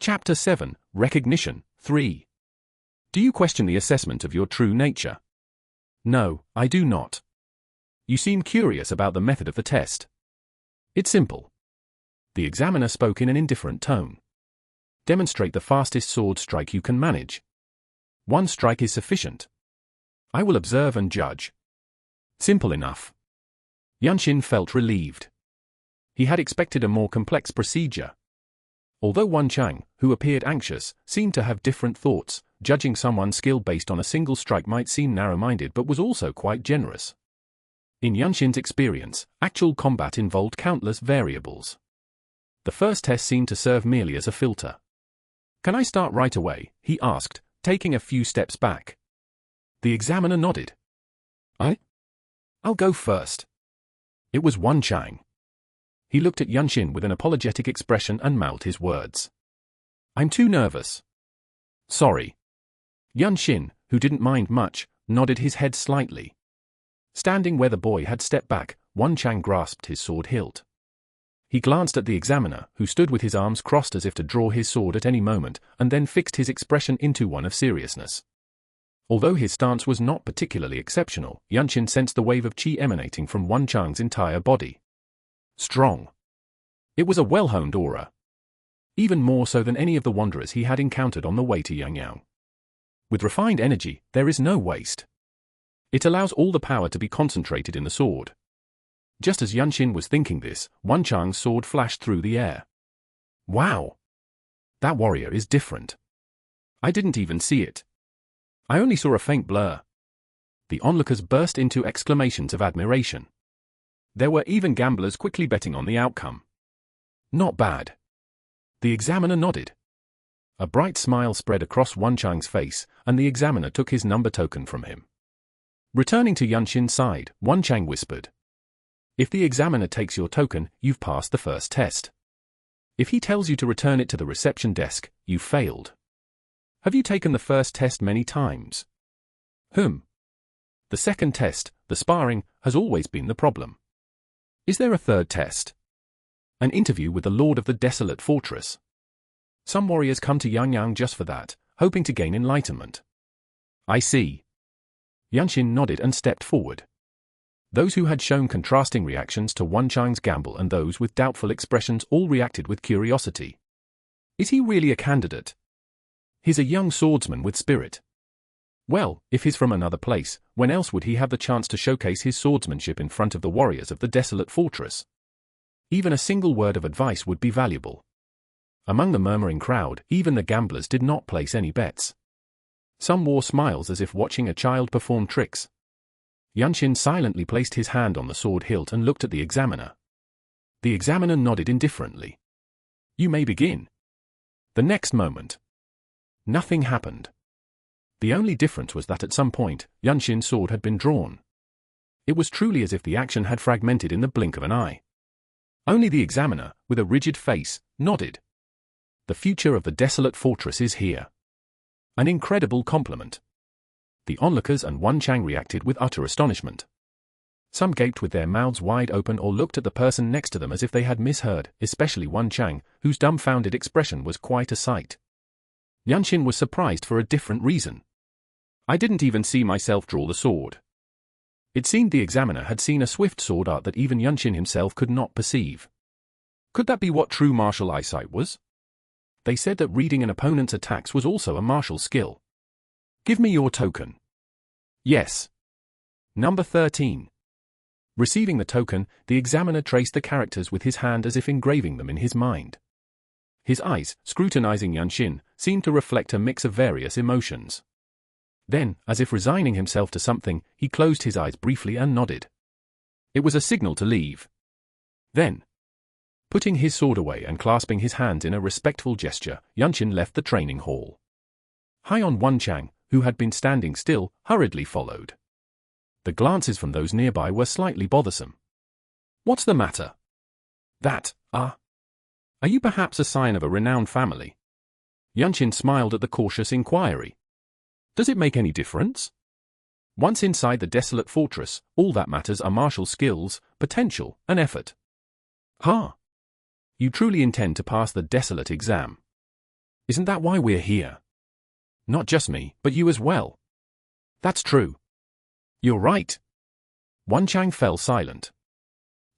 Chapter 7, Recognition, 3. Do you question the assessment of your true nature? No, I do not. You seem curious about the method of the test. It's simple. The examiner spoke in an indifferent tone. Demonstrate the fastest sword strike you can manage. 1 strike is sufficient. I will observe and judge. Simple enough. Yunshin felt relieved. He had expected a more complex procedure. Although Wan Chang, who appeared anxious, seemed to have different thoughts, judging someone's skill based on a single strike might seem narrow-minded but was also quite generous. In Yunshin's experience, actual combat involved countless variables. The first test seemed to serve merely as a filter. Can I start right away? He asked, taking a few steps back. The examiner nodded. I'll go first. It was Wan Chang. He looked at Yunshin with an apologetic expression and mouthed his words. I'm too nervous. Sorry. Yunshin, who didn't mind much, nodded his head slightly. Standing where the boy had stepped back, Wan Chang grasped his sword hilt. He glanced at the examiner, who stood with his arms crossed as if to draw his sword at any moment, and then fixed his expression into one of seriousness. Although his stance was not particularly exceptional, Yunshin sensed the wave of qi emanating from Wan Chang's entire body. Strong. It was a well-honed aura. Even more so than any of the wanderers he had encountered on the way to Yangyang. With refined energy, there is no waste. It allows all the power to be concentrated in the sword. Just as Yunshin was thinking this, Wan Chang's sword flashed through the air. Wow! That warrior is different. I didn't even see it. I only saw a faint blur. The onlookers burst into exclamations of admiration. There were even gamblers quickly betting on the outcome. Not bad. The examiner nodded. A bright smile spread across Wan Chang's face, and the examiner took his number token from him. Returning to Yunshin's side, Wan Chang whispered. If the examiner takes your token, you've passed the first test. If he tells you to return it to the reception desk, you've failed. Have you taken the first test many times? The second test, the sparring, has always been the problem. Is there a third test? An interview with the Lord of the Desolate Fortress. Some warriors come to Yangyang just for that, hoping to gain enlightenment. I see. Yunshin nodded and stepped forward. Those who had shown contrasting reactions to Wan Chang's gamble and those with doubtful expressions all reacted with curiosity. Is he really a candidate? He's a young swordsman with spirit. Well, if he's from another place, when else would he have the chance to showcase his swordsmanship in front of the warriors of the Desolate Fortress? Even a single word of advice would be valuable. Among the murmuring crowd, even the gamblers did not place any bets. Some wore smiles as if watching a child perform tricks. Yunshin silently placed his hand on the sword hilt and looked at the examiner. The examiner nodded indifferently. You may begin. The next moment, nothing happened. The only difference was that at some point, Yunshin's sword had been drawn. It was truly as if the action had fragmented in the blink of an eye. Only the examiner, with a rigid face, nodded. The future of the Desolate Fortress is here. An incredible compliment. The onlookers and Wan Chang reacted with utter astonishment. Some gaped with their mouths wide open or looked at the person next to them as if they had misheard, especially Wan Chang, whose dumbfounded expression was quite a sight. Yunshin was surprised for a different reason. I didn't even see myself draw the sword. It seemed the examiner had seen a swift sword art that even Yunshin himself could not perceive. Could that be what true martial eyesight was? They said that reading an opponent's attacks was also a martial skill. Give me your token. Yes. Number 13. Receiving the token, the examiner traced the characters with his hand as if engraving them in his mind. His eyes, scrutinizing Yunshin, seemed to reflect a mix of various emotions. Then, as if resigning himself to something, he closed his eyes briefly and nodded. It was a signal to leave. Then, putting his sword away and clasping his hands in a respectful gesture, Yunshin left the training hall. High-on Wan Chang, who had been standing still, hurriedly followed. The glances from those nearby were slightly bothersome. What's the matter? Are you perhaps a scion of a renowned family? Yunshin smiled at the cautious inquiry. Does it make any difference? Once inside the Desolate Fortress, all that matters are martial skills, potential, and effort. You truly intend to pass the Desolate exam? Isn't that why we're here? Not just me, but you as well. That's true. You're right. Wan Chang fell silent.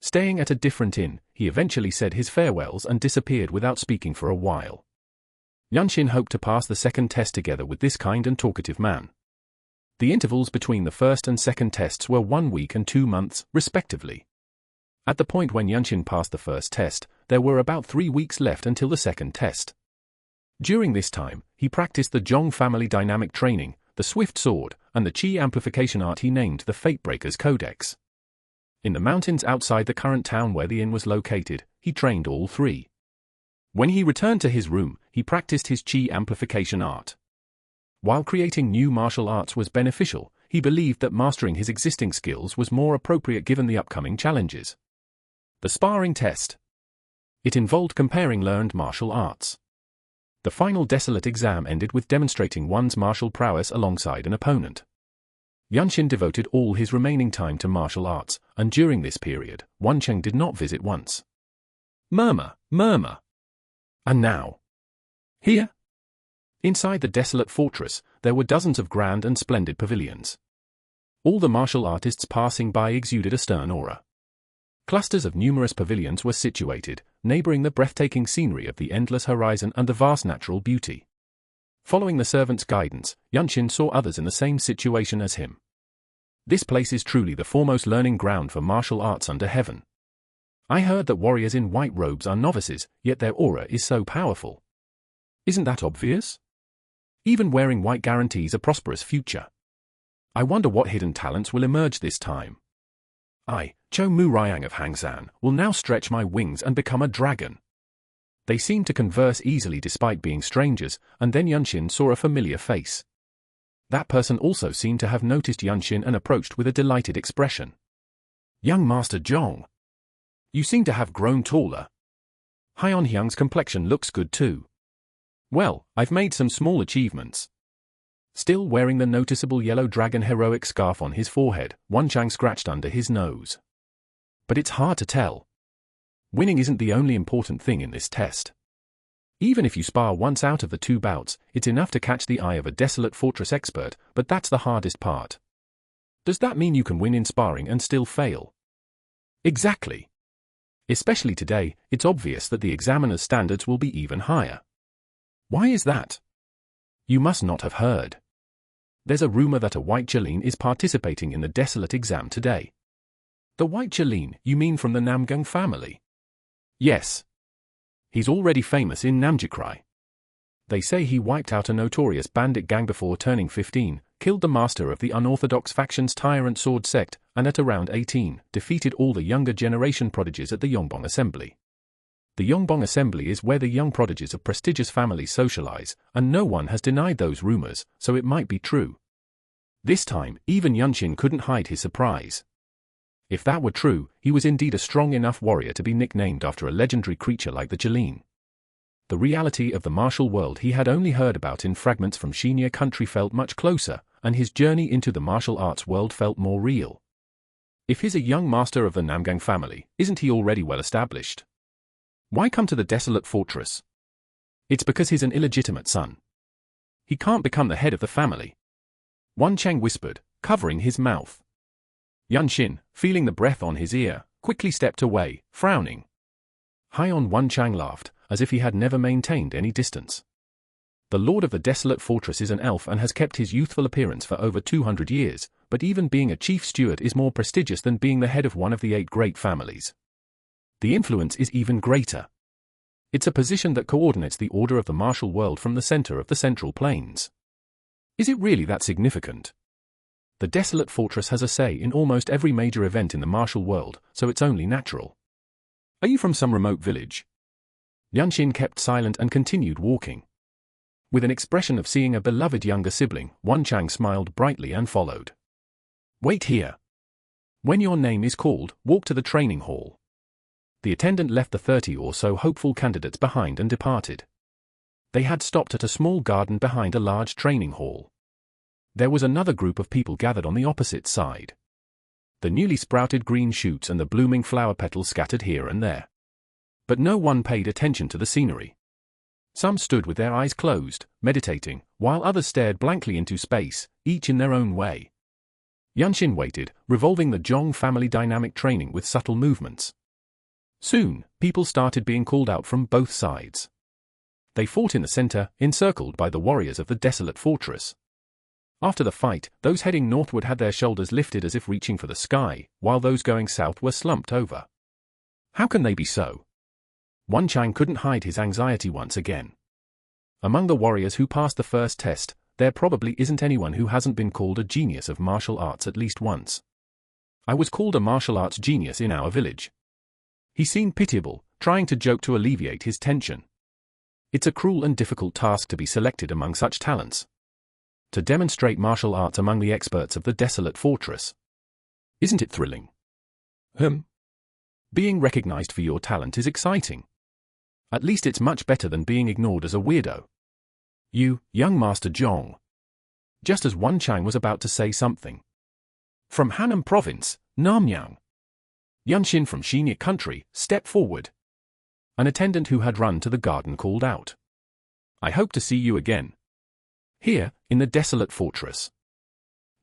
Staying at a different inn, he eventually said his farewells and disappeared without speaking for a while. Yunshin hoped to pass the second test together with this kind and talkative man. The intervals between the first and second tests were 1 week and 2 months, respectively. At the point when Yunshin passed the first test, there were about 3 weeks left until the second test. During this time, he practiced the Zhong family dynamic training, the swift sword, and the chi amplification art he named the Fatebreaker's Codex. In the mountains outside the current town where the inn was located, he trained all three. When he returned to his room, he practiced his chi amplification art. While creating new martial arts was beneficial, he believed that mastering his existing skills was more appropriate given the upcoming challenges. The sparring test. It involved comparing learned martial arts. The final desolate exam ended with demonstrating one's martial prowess alongside an opponent. Yunshin devoted all his remaining time to martial arts, and during this period, Wan Cheng did not visit once. Murmur, murmur. And now? Here? Inside the desolate fortress, there were dozens of grand and splendid pavilions. All the martial artists passing by exuded a stern aura. Clusters of numerous pavilions were situated, neighboring the breathtaking scenery of the endless horizon and the vast natural beauty. Following the servant's guidance, Yunshin saw others in the same situation as him. This place is truly the foremost learning ground for martial arts under heaven. I heard that warriors in white robes are novices, yet their aura is so powerful. Isn't that obvious? Even wearing white guarantees a prosperous future. I wonder what hidden talents will emerge this time. I, Cho Mu Ryang of Hangzan, will now stretch my wings and become a dragon. They seemed to converse easily despite being strangers, and then Yunshin saw a familiar face. That person also seemed to have noticed Yunshin and approached with a delighted expression. Young Master Zhong. You seem to have grown taller. Haiyan Hyung's complexion looks good too. Well, I've made some small achievements. Still wearing the noticeable yellow dragon heroic scarf on his forehead, Wan Chang scratched under his nose. But it's hard to tell. Winning isn't the only important thing in this test. Even if you spar once out of the 2 bouts, it's enough to catch the eye of a desolate fortress expert, but that's the hardest part. Does that mean you can win in sparring and still fail? Exactly. Especially today, it's obvious that the examiner's standards will be even higher. Why is that? You must not have heard. There's a rumor that a white Jilin is participating in the desolate exam today. The white Jilin, you mean from the Namgung family? Yes. He's already famous in Namjikrai. They say he wiped out a notorious bandit gang before turning 15, killed the master of the unorthodox faction's tyrant sword sect, and at around 18, defeated all the younger generation prodigies at the Yongbong Assembly. The Yongbong Assembly is where the young prodigies of prestigious families socialize, and no one has denied those rumors, so it might be true. This time, even Yunshin couldn't hide his surprise. If that were true, he was indeed a strong enough warrior to be nicknamed after a legendary creature like the Jilin. The reality of the martial world he had only heard about in fragments from Shinya country felt much closer, and his journey into the martial arts world felt more real. If he's a young master of the Namgang family, isn't he already well established? Why come to the desolate fortress? It's because he's an illegitimate son. He can't become the head of the family. Wan Cheng whispered, covering his mouth. Yunshin, feeling the breath on his ear, quickly stepped away, frowning. Haiyan Wan Chang laughed, as if he had never maintained any distance. The lord of the desolate fortress is an elf and has kept his youthful appearance for over 200 years, but even being a chief steward is more prestigious than being the head of one of the 8 great families. The influence is even greater. It's a position that coordinates the order of the martial world from the center of the Central Plains. Is it really that significant? The desolate fortress has a say in almost every major event in the martial world, so it's only natural. Are you from some remote village? Yunshin kept silent and continued walking. With an expression of seeing a beloved younger sibling, Wan Chang smiled brightly and followed. Wait here. When your name is called, walk to the training hall. The attendant left the 30 or so hopeful candidates behind and departed. They had stopped at a small garden behind a large training hall. There was another group of people gathered on the opposite side. The newly sprouted green shoots and the blooming flower petals scattered here and there. But no one paid attention to the scenery. Some stood with their eyes closed, meditating, while others stared blankly into space, each in their own way. Yunshin waited, revolving the Zhong family dynamic training with subtle movements. Soon, people started being called out from both sides. They fought in the center, encircled by the warriors of the desolate fortress. After the fight, those heading northward had their shoulders lifted as if reaching for the sky, while those going south were slumped over. How can they be so? Wan Chang couldn't hide his anxiety once again. Among the warriors who passed the first test, there probably isn't anyone who hasn't been called a genius of martial arts at least once. I was called a martial arts genius in our village. He seemed pitiable, trying to joke to alleviate his tension. It's a cruel and difficult task to be selected among such talents. To demonstrate martial arts among the experts of the desolate fortress. Isn't it thrilling? Being recognized for your talent is exciting. At least it's much better than being ignored as a weirdo. You, young Master Zhong. Just as Wan Chang was about to say something. From Hanam Province, Namyang. Yunshin from Xinye country stepped forward. An attendant who had run to the garden called out. I hope to see you again. Here, in the desolate fortress.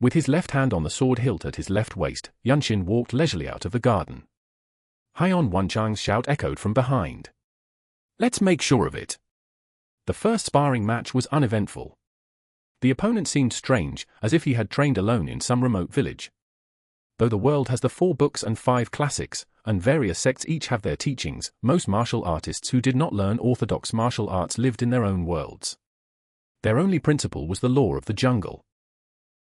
With his left hand on the sword hilt at his left waist, Yunshin walked leisurely out of the garden. High-on Wan Chang's shout echoed from behind. Let's make sure of it. The first sparring match was uneventful. The opponent seemed strange, as if he had trained alone in some remote village. Though the world has the 4 books and 5 classics, and various sects each have their teachings, most martial artists who did not learn orthodox martial arts lived in their own worlds. Their only principle was the law of the jungle.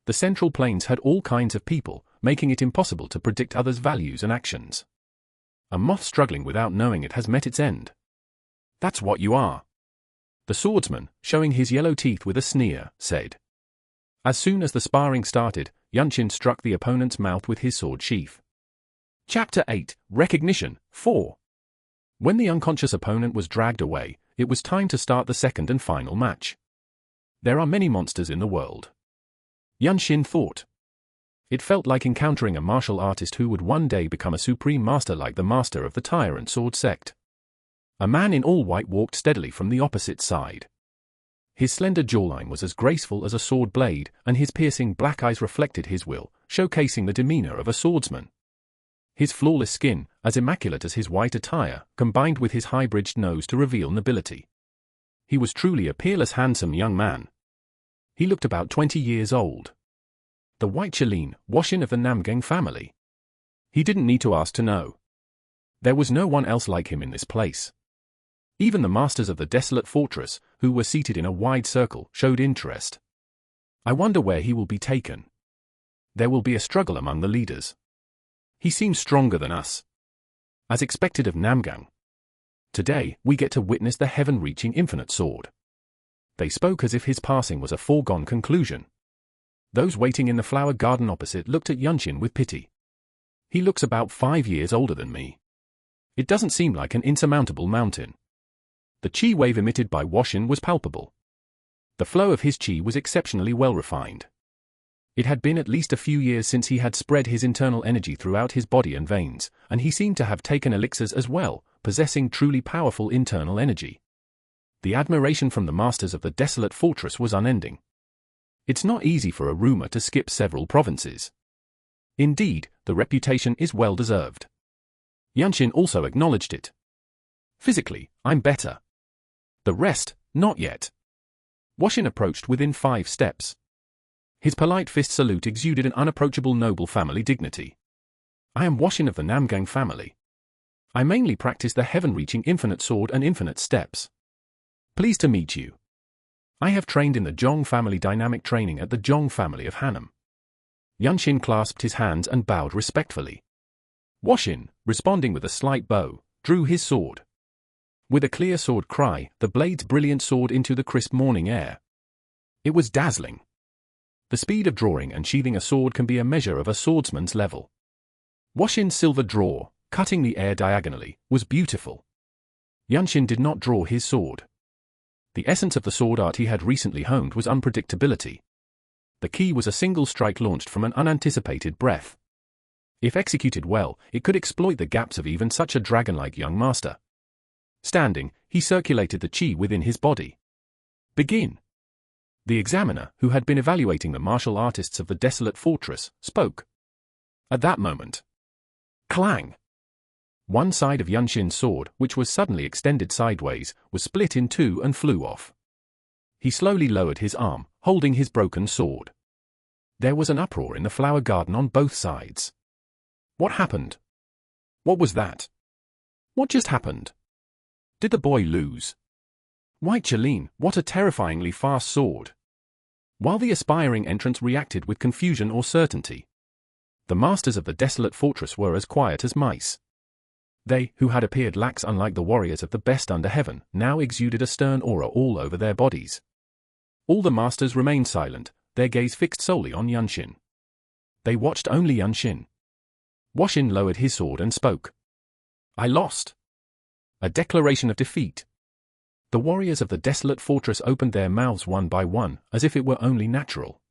The Central Plains had all kinds of people, making it impossible to predict others' values and actions. A moth struggling without knowing it has met its end. That's what you are. The swordsman, showing his yellow teeth with a sneer, said. As soon as the sparring started, Yunshin struck the opponent's mouth with his sword sheath. Chapter 8, Recognition, 4. When the unconscious opponent was dragged away, it was time to start the second and final match. There are many monsters in the world. Yunshin thought. It felt like encountering a martial artist who would one day become a supreme master like the master of the Tyrant Sword sect. A man in all white walked steadily from the opposite side. His slender jawline was as graceful as a sword blade, and his piercing black eyes reflected his will, showcasing the demeanor of a swordsman. His flawless skin, as immaculate as his white attire, combined with his high-bridged nose to reveal nobility. He was truly a peerless handsome young man. He looked about 20 years old. The White Chalene, Washin of the Namgang family. He didn't need to ask to know. There was no one else like him in this place. Even the masters of the desolate fortress, who were seated in a wide circle, showed interest. I wonder where he will be taken. There will be a struggle among the leaders. He seems stronger than us. As expected of Namgang. Today, we get to witness the heaven-reaching infinite sword. They spoke as if his passing was a foregone conclusion. Those waiting in the flower garden opposite looked at Yunshin with pity. He looks about 5 years older than me. It doesn't seem like an insurmountable mountain. The chi wave emitted by Washin was palpable. The flow of his chi was exceptionally well refined. It had been at least a few years since he had spread his internal energy throughout his body and veins, and he seemed to have taken elixirs as well, possessing truly powerful internal energy. The admiration from the masters of the desolate fortress was unending. It's not easy for a rumor to skip several provinces. Indeed, the reputation is well deserved. Yunshin also acknowledged it. Physically, I'm better. The rest, not yet. Washin approached within 5 steps. His polite fist salute exuded an unapproachable noble family dignity. I am Washin of the Namgang family. I mainly practice the heaven-reaching infinite sword and infinite steps. Pleased to meet you. I have trained in the Zhong family dynamic training at the Zhong family of Hanam. Yunshin clasped his hands and bowed respectfully. Washin, responding with a slight bow, drew his sword. With a clear sword cry, the blade's brilliant soared into the crisp morning air. It was dazzling. The speed of drawing and sheathing a sword can be a measure of a swordsman's level. Washin's silver draw, cutting the air diagonally, was beautiful. Yunshin did not draw his sword. The essence of the sword art he had recently honed was unpredictability. The key was a single strike launched from an unanticipated breath. If executed well, it could exploit the gaps of even such a dragon-like young master. Standing, he circulated the qi within his body. Begin. The examiner, who had been evaluating the martial artists of the desolate fortress, spoke. At that moment. Clang! One side of Yunshin's sword, which was suddenly extended sideways, was split in two and flew off. He slowly lowered his arm, holding his broken sword. There was an uproar in the flower garden on both sides. What happened? What was that? What just happened? Did the boy lose? White Chalene, what a terrifyingly fast sword! While the aspiring entrants reacted with confusion or certainty, the masters of the desolate fortress were as quiet as mice. They, who had appeared lax unlike the warriors of the best under heaven, now exuded a stern aura all over their bodies. All the masters remained silent, their gaze fixed solely on Yunshin. They watched only Yunshin. Washin lowered his sword and spoke. I lost. A declaration of defeat. The warriors of the desolate fortress opened their mouths one by one, as if it were only natural.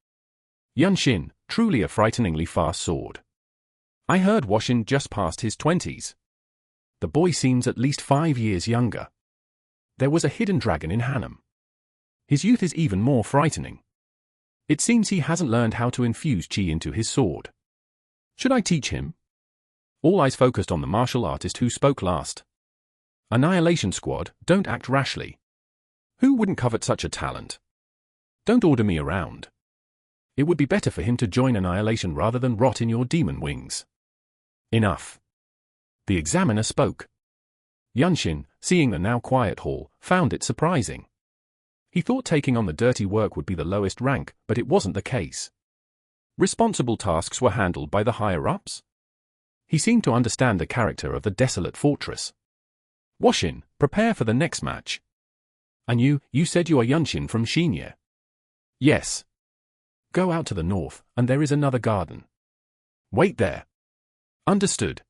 Yunshin, truly a frighteningly fast sword. I heard Washin just past his 20s. The boy seems at least 5 years younger. There was a hidden dragon in Hanum. His youth is even more frightening. It seems he hasn't learned how to infuse qi into his sword. Should I teach him? All eyes focused on the martial artist who spoke last. Annihilation Squad, don't act rashly. Who wouldn't covet such a talent? Don't order me around. It would be better for him to join Annihilation rather than rot in your demon wings. Enough. The examiner spoke. Yunshin, seeing the now quiet hall, found it surprising. He thought taking on the dirty work would be the lowest rank, but it wasn't the case. Responsible tasks were handled by the higher-ups. He seemed to understand the character of the desolate fortress. Washin, prepare for the next match. And you said you are Yunshin from Shinya. Yes. Go out to the north, and there is another garden. Wait there. Understood.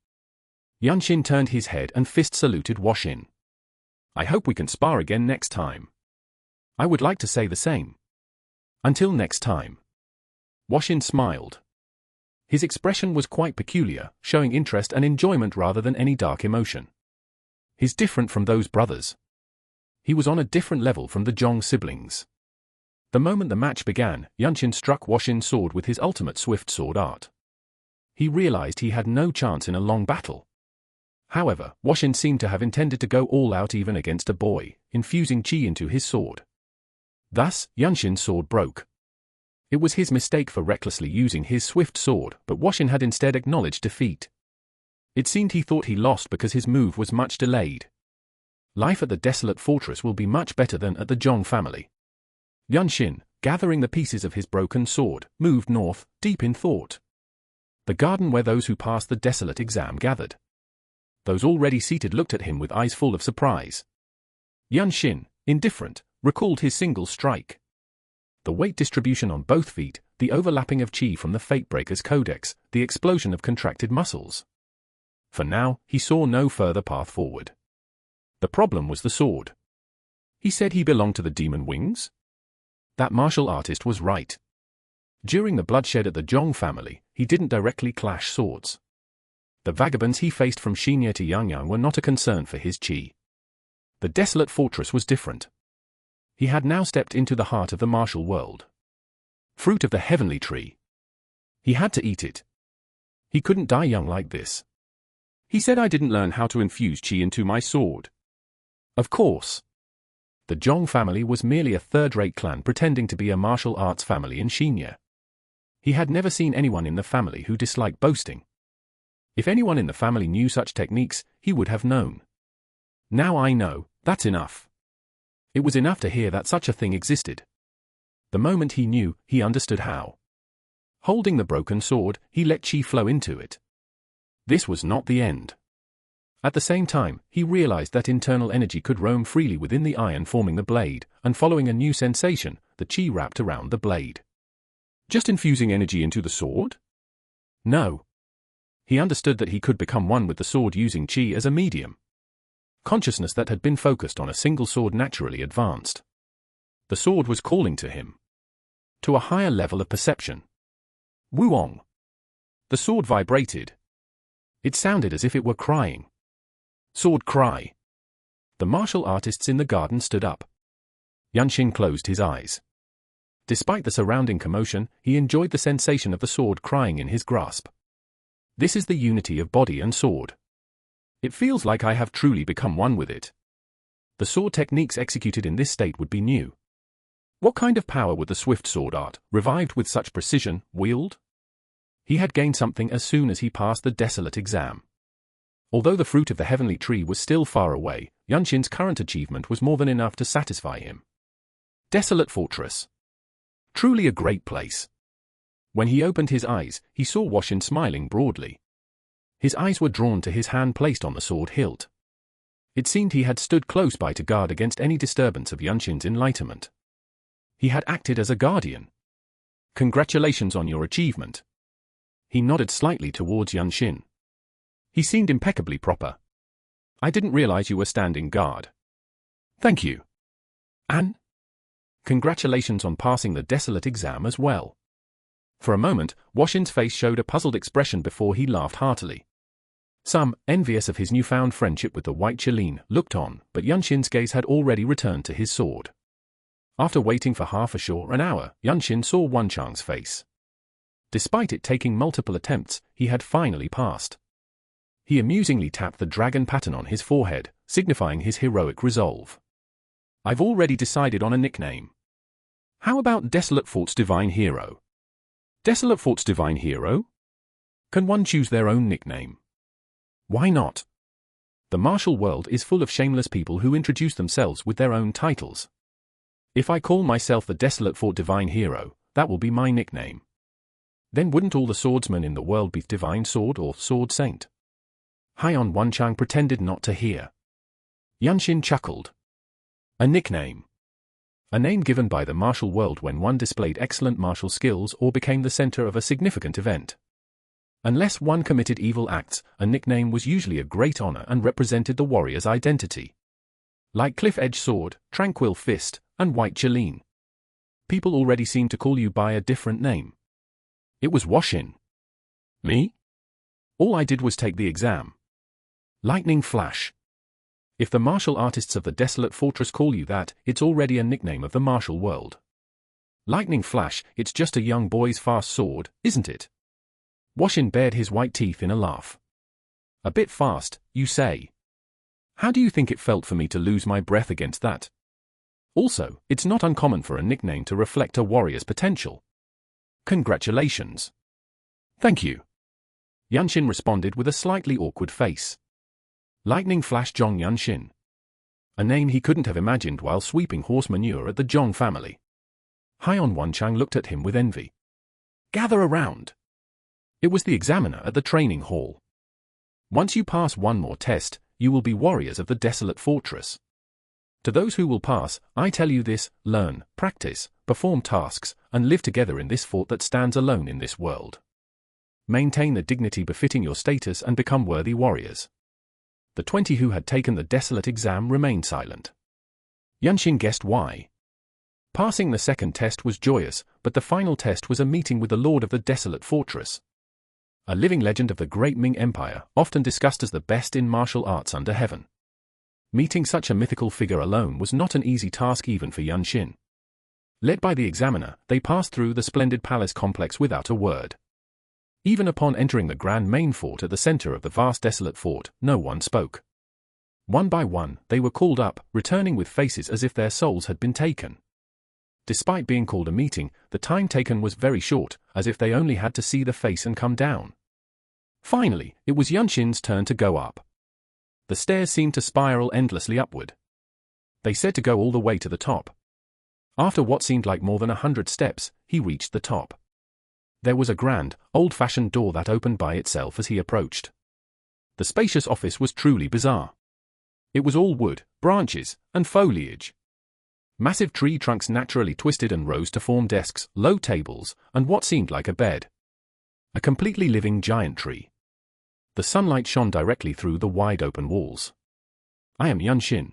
Yunshin turned his head and fist saluted Washin. I hope we can spar again next time. I would like to say the same. Until next time. Washin smiled. His expression was quite peculiar, showing interest and enjoyment rather than any dark emotion. He's different from those brothers. He was on a different level from the Zhong siblings. The moment the match began, Yunshin struck Washin's sword with his ultimate swift sword art. He realized he had no chance in a long battle. However, Washin seemed to have intended to go all out even against a boy, infusing qi into his sword. Thus, Yunshin's sword broke. It was his mistake for recklessly using his swift sword, but Washin had instead acknowledged defeat. It seemed he thought he lost because his move was much delayed. Life at the desolate fortress will be much better than at the Zhong family. Yunshin, gathering the pieces of his broken sword, moved north, deep in thought. The garden where those who passed the desolate exam gathered. Those already seated looked at him with eyes full of surprise. Yunshin, indifferent, recalled his single strike. The weight distribution on both feet, the overlapping of qi from the Fatebreaker's codex, the explosion of contracted muscles. For now, he saw no further path forward. The problem was the sword. He said he belonged to the demon wings? That martial artist was right. During the bloodshed at the Zhong family, he didn't directly clash swords. The vagabonds he faced from Shinya to Yangyang were not a concern for his qi. The desolate fortress was different. He had now stepped into the heart of the martial world. Fruit of the heavenly tree. He had to eat it. He couldn't die young like this. He said I didn't learn how to infuse qi into my sword. Of course. The Zhong family was merely a third-rate clan pretending to be a martial arts family in Shinya. He had never seen anyone in the family who disliked boasting. If anyone in the family knew such techniques, he would have known. Now I know, that's enough. It was enough to hear that such a thing existed. The moment he knew, he understood how. Holding the broken sword, he let qi flow into it. This was not the end. At the same time, he realized that internal energy could roam freely within the iron forming the blade, and following a new sensation, the qi wrapped around the blade. Just infusing energy into the sword? No. He understood that he could become one with the sword using qi as a medium. Consciousness that had been focused on a single sword naturally advanced. The sword was calling to him. To a higher level of perception. Wuong. The sword vibrated. It sounded as if it were crying. Sword cry. The martial artists in the garden stood up. Yunshin closed his eyes. Despite the surrounding commotion, he enjoyed the sensation of the sword crying in his grasp. This is the unity of body and sword. It feels like I have truly become one with it. The sword techniques executed in this state would be new. What kind of power would the swift sword art, revived with such precision, wield? He had gained something as soon as he passed the desolate exam. Although the fruit of the heavenly tree was still far away, Yunshin's current achievement was more than enough to satisfy him. Desolate Fortress. Truly a great place. When he opened his eyes, he saw Washin smiling broadly. His eyes were drawn to his hand placed on the sword hilt. It seemed he had stood close by to guard against any disturbance of Yunshin's enlightenment. He had acted as a guardian. Congratulations on your achievement. He nodded slightly towards Yunshin. He seemed impeccably proper. I didn't realize you were standing guard. Thank you. And? Congratulations on passing the desolate exam as well. For a moment, Washin's face showed a puzzled expression before he laughed heartily. Some, envious of his newfound friendship with the white Qilin, looked on, but Yunshin's gaze had already returned to his sword. After waiting for half a sure an hour, Yunshin saw Wanchang's face. Despite it taking multiple attempts, he had finally passed. He amusingly tapped the dragon pattern on his forehead, signifying his heroic resolve. I've already decided on a nickname. How about Desolate Fort's Divine Hero? Desolate Fort's Divine Hero? Can one choose their own nickname? Why not? The martial world is full of shameless people who introduce themselves with their own titles. If I call myself the Desolate Fort Divine Hero, that will be my nickname. Then wouldn't all the swordsmen in the world be Divine Sword or Sword Saint? Haiyan Wanchang pretended not to hear. Yunshin chuckled. A nickname. A name given by the martial world when one displayed excellent martial skills or became the center of a significant event. Unless one committed evil acts, a nickname was usually a great honor and represented the warrior's identity. Like Cliff Edge Sword, Tranquil Fist, and White Qilin. People already seemed to call you by a different name. It was Washin. Me? All I did was take the exam. Lightning Flash. If the martial artists of the Desolate Fortress call you that, it's already a nickname of the martial world. Lightning Flash, it's just a young boy's fast sword, isn't it? Washin bared his white teeth in a laugh. A bit fast, you say? How do you think it felt for me to lose my breath against that? Also, it's not uncommon for a nickname to reflect a warrior's potential. Congratulations. Thank you. Yunshin responded with a slightly awkward face. Lightning Flash Zhong Yunshin. A name he couldn't have imagined while sweeping horse manure at the Zhong family. Haiyan Wanchang looked at him with envy. Gather around. It was the examiner at the training hall. Once you pass one more test, you will be warriors of the Desolate Fortress. To those who will pass, I tell you this: learn, practice, perform tasks, and live together in this fort that stands alone in this world. Maintain the dignity befitting your status and become worthy warriors. The 20 who had taken the desolate exam remained silent. Yunshin guessed why. Passing the second test was joyous, but the final test was a meeting with the Lord of the Desolate Fortress. A living legend of the great Ming Empire, often discussed as the best in martial arts under heaven. Meeting such a mythical figure alone was not an easy task even for Yunshin. Led by the examiner, they passed through the splendid palace complex without a word. Even upon entering the grand main fort at the center of the vast desolate fort, no one spoke. One by one, they were called up, returning with faces as if their souls had been taken. Despite being called a meeting, the time taken was very short, as if they only had to see the face and come down. Finally, it was Yunshin's turn to go up. The stairs seemed to spiral endlessly upward. They said to go all the way to the top. After what seemed like more than 100 steps, he reached the top. There was a grand, old-fashioned door that opened by itself as he approached. The spacious office was truly bizarre. It was all wood, branches, and foliage. Massive tree trunks naturally twisted and rose to form desks, low tables, and what seemed like a bed. A completely living giant tree. The sunlight shone directly through the wide-open walls. I am Yunshin.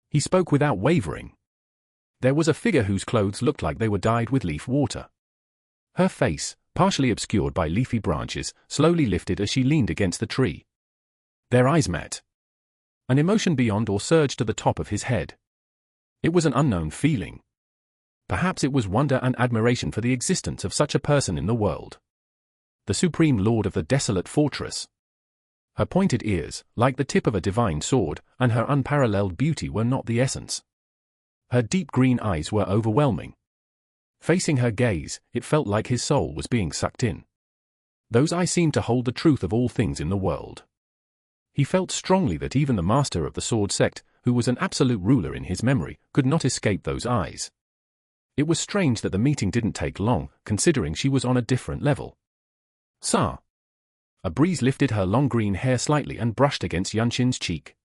He spoke without wavering. There was a figure whose clothes looked like they were dyed with leaf water. Her face, partially obscured by leafy branches, slowly lifted as she leaned against the tree. Their eyes met. An emotion beyond or surged to the top of his head. It was an unknown feeling. Perhaps it was wonder and admiration for the existence of such a person in the world. The supreme lord of the desolate fortress. Her pointed ears, like the tip of a divine sword, and her unparalleled beauty were not the essence. Her deep green eyes were overwhelming. Facing her gaze, it felt like his soul was being sucked in. Those eyes seemed to hold the truth of all things in the world. He felt strongly that even the master of the sword sect, who was an absolute ruler in his memory, could not escape those eyes. It was strange that the meeting didn't take long, considering she was on a different level. Sir. A breeze lifted her long green hair slightly and brushed against Yunshin's cheek.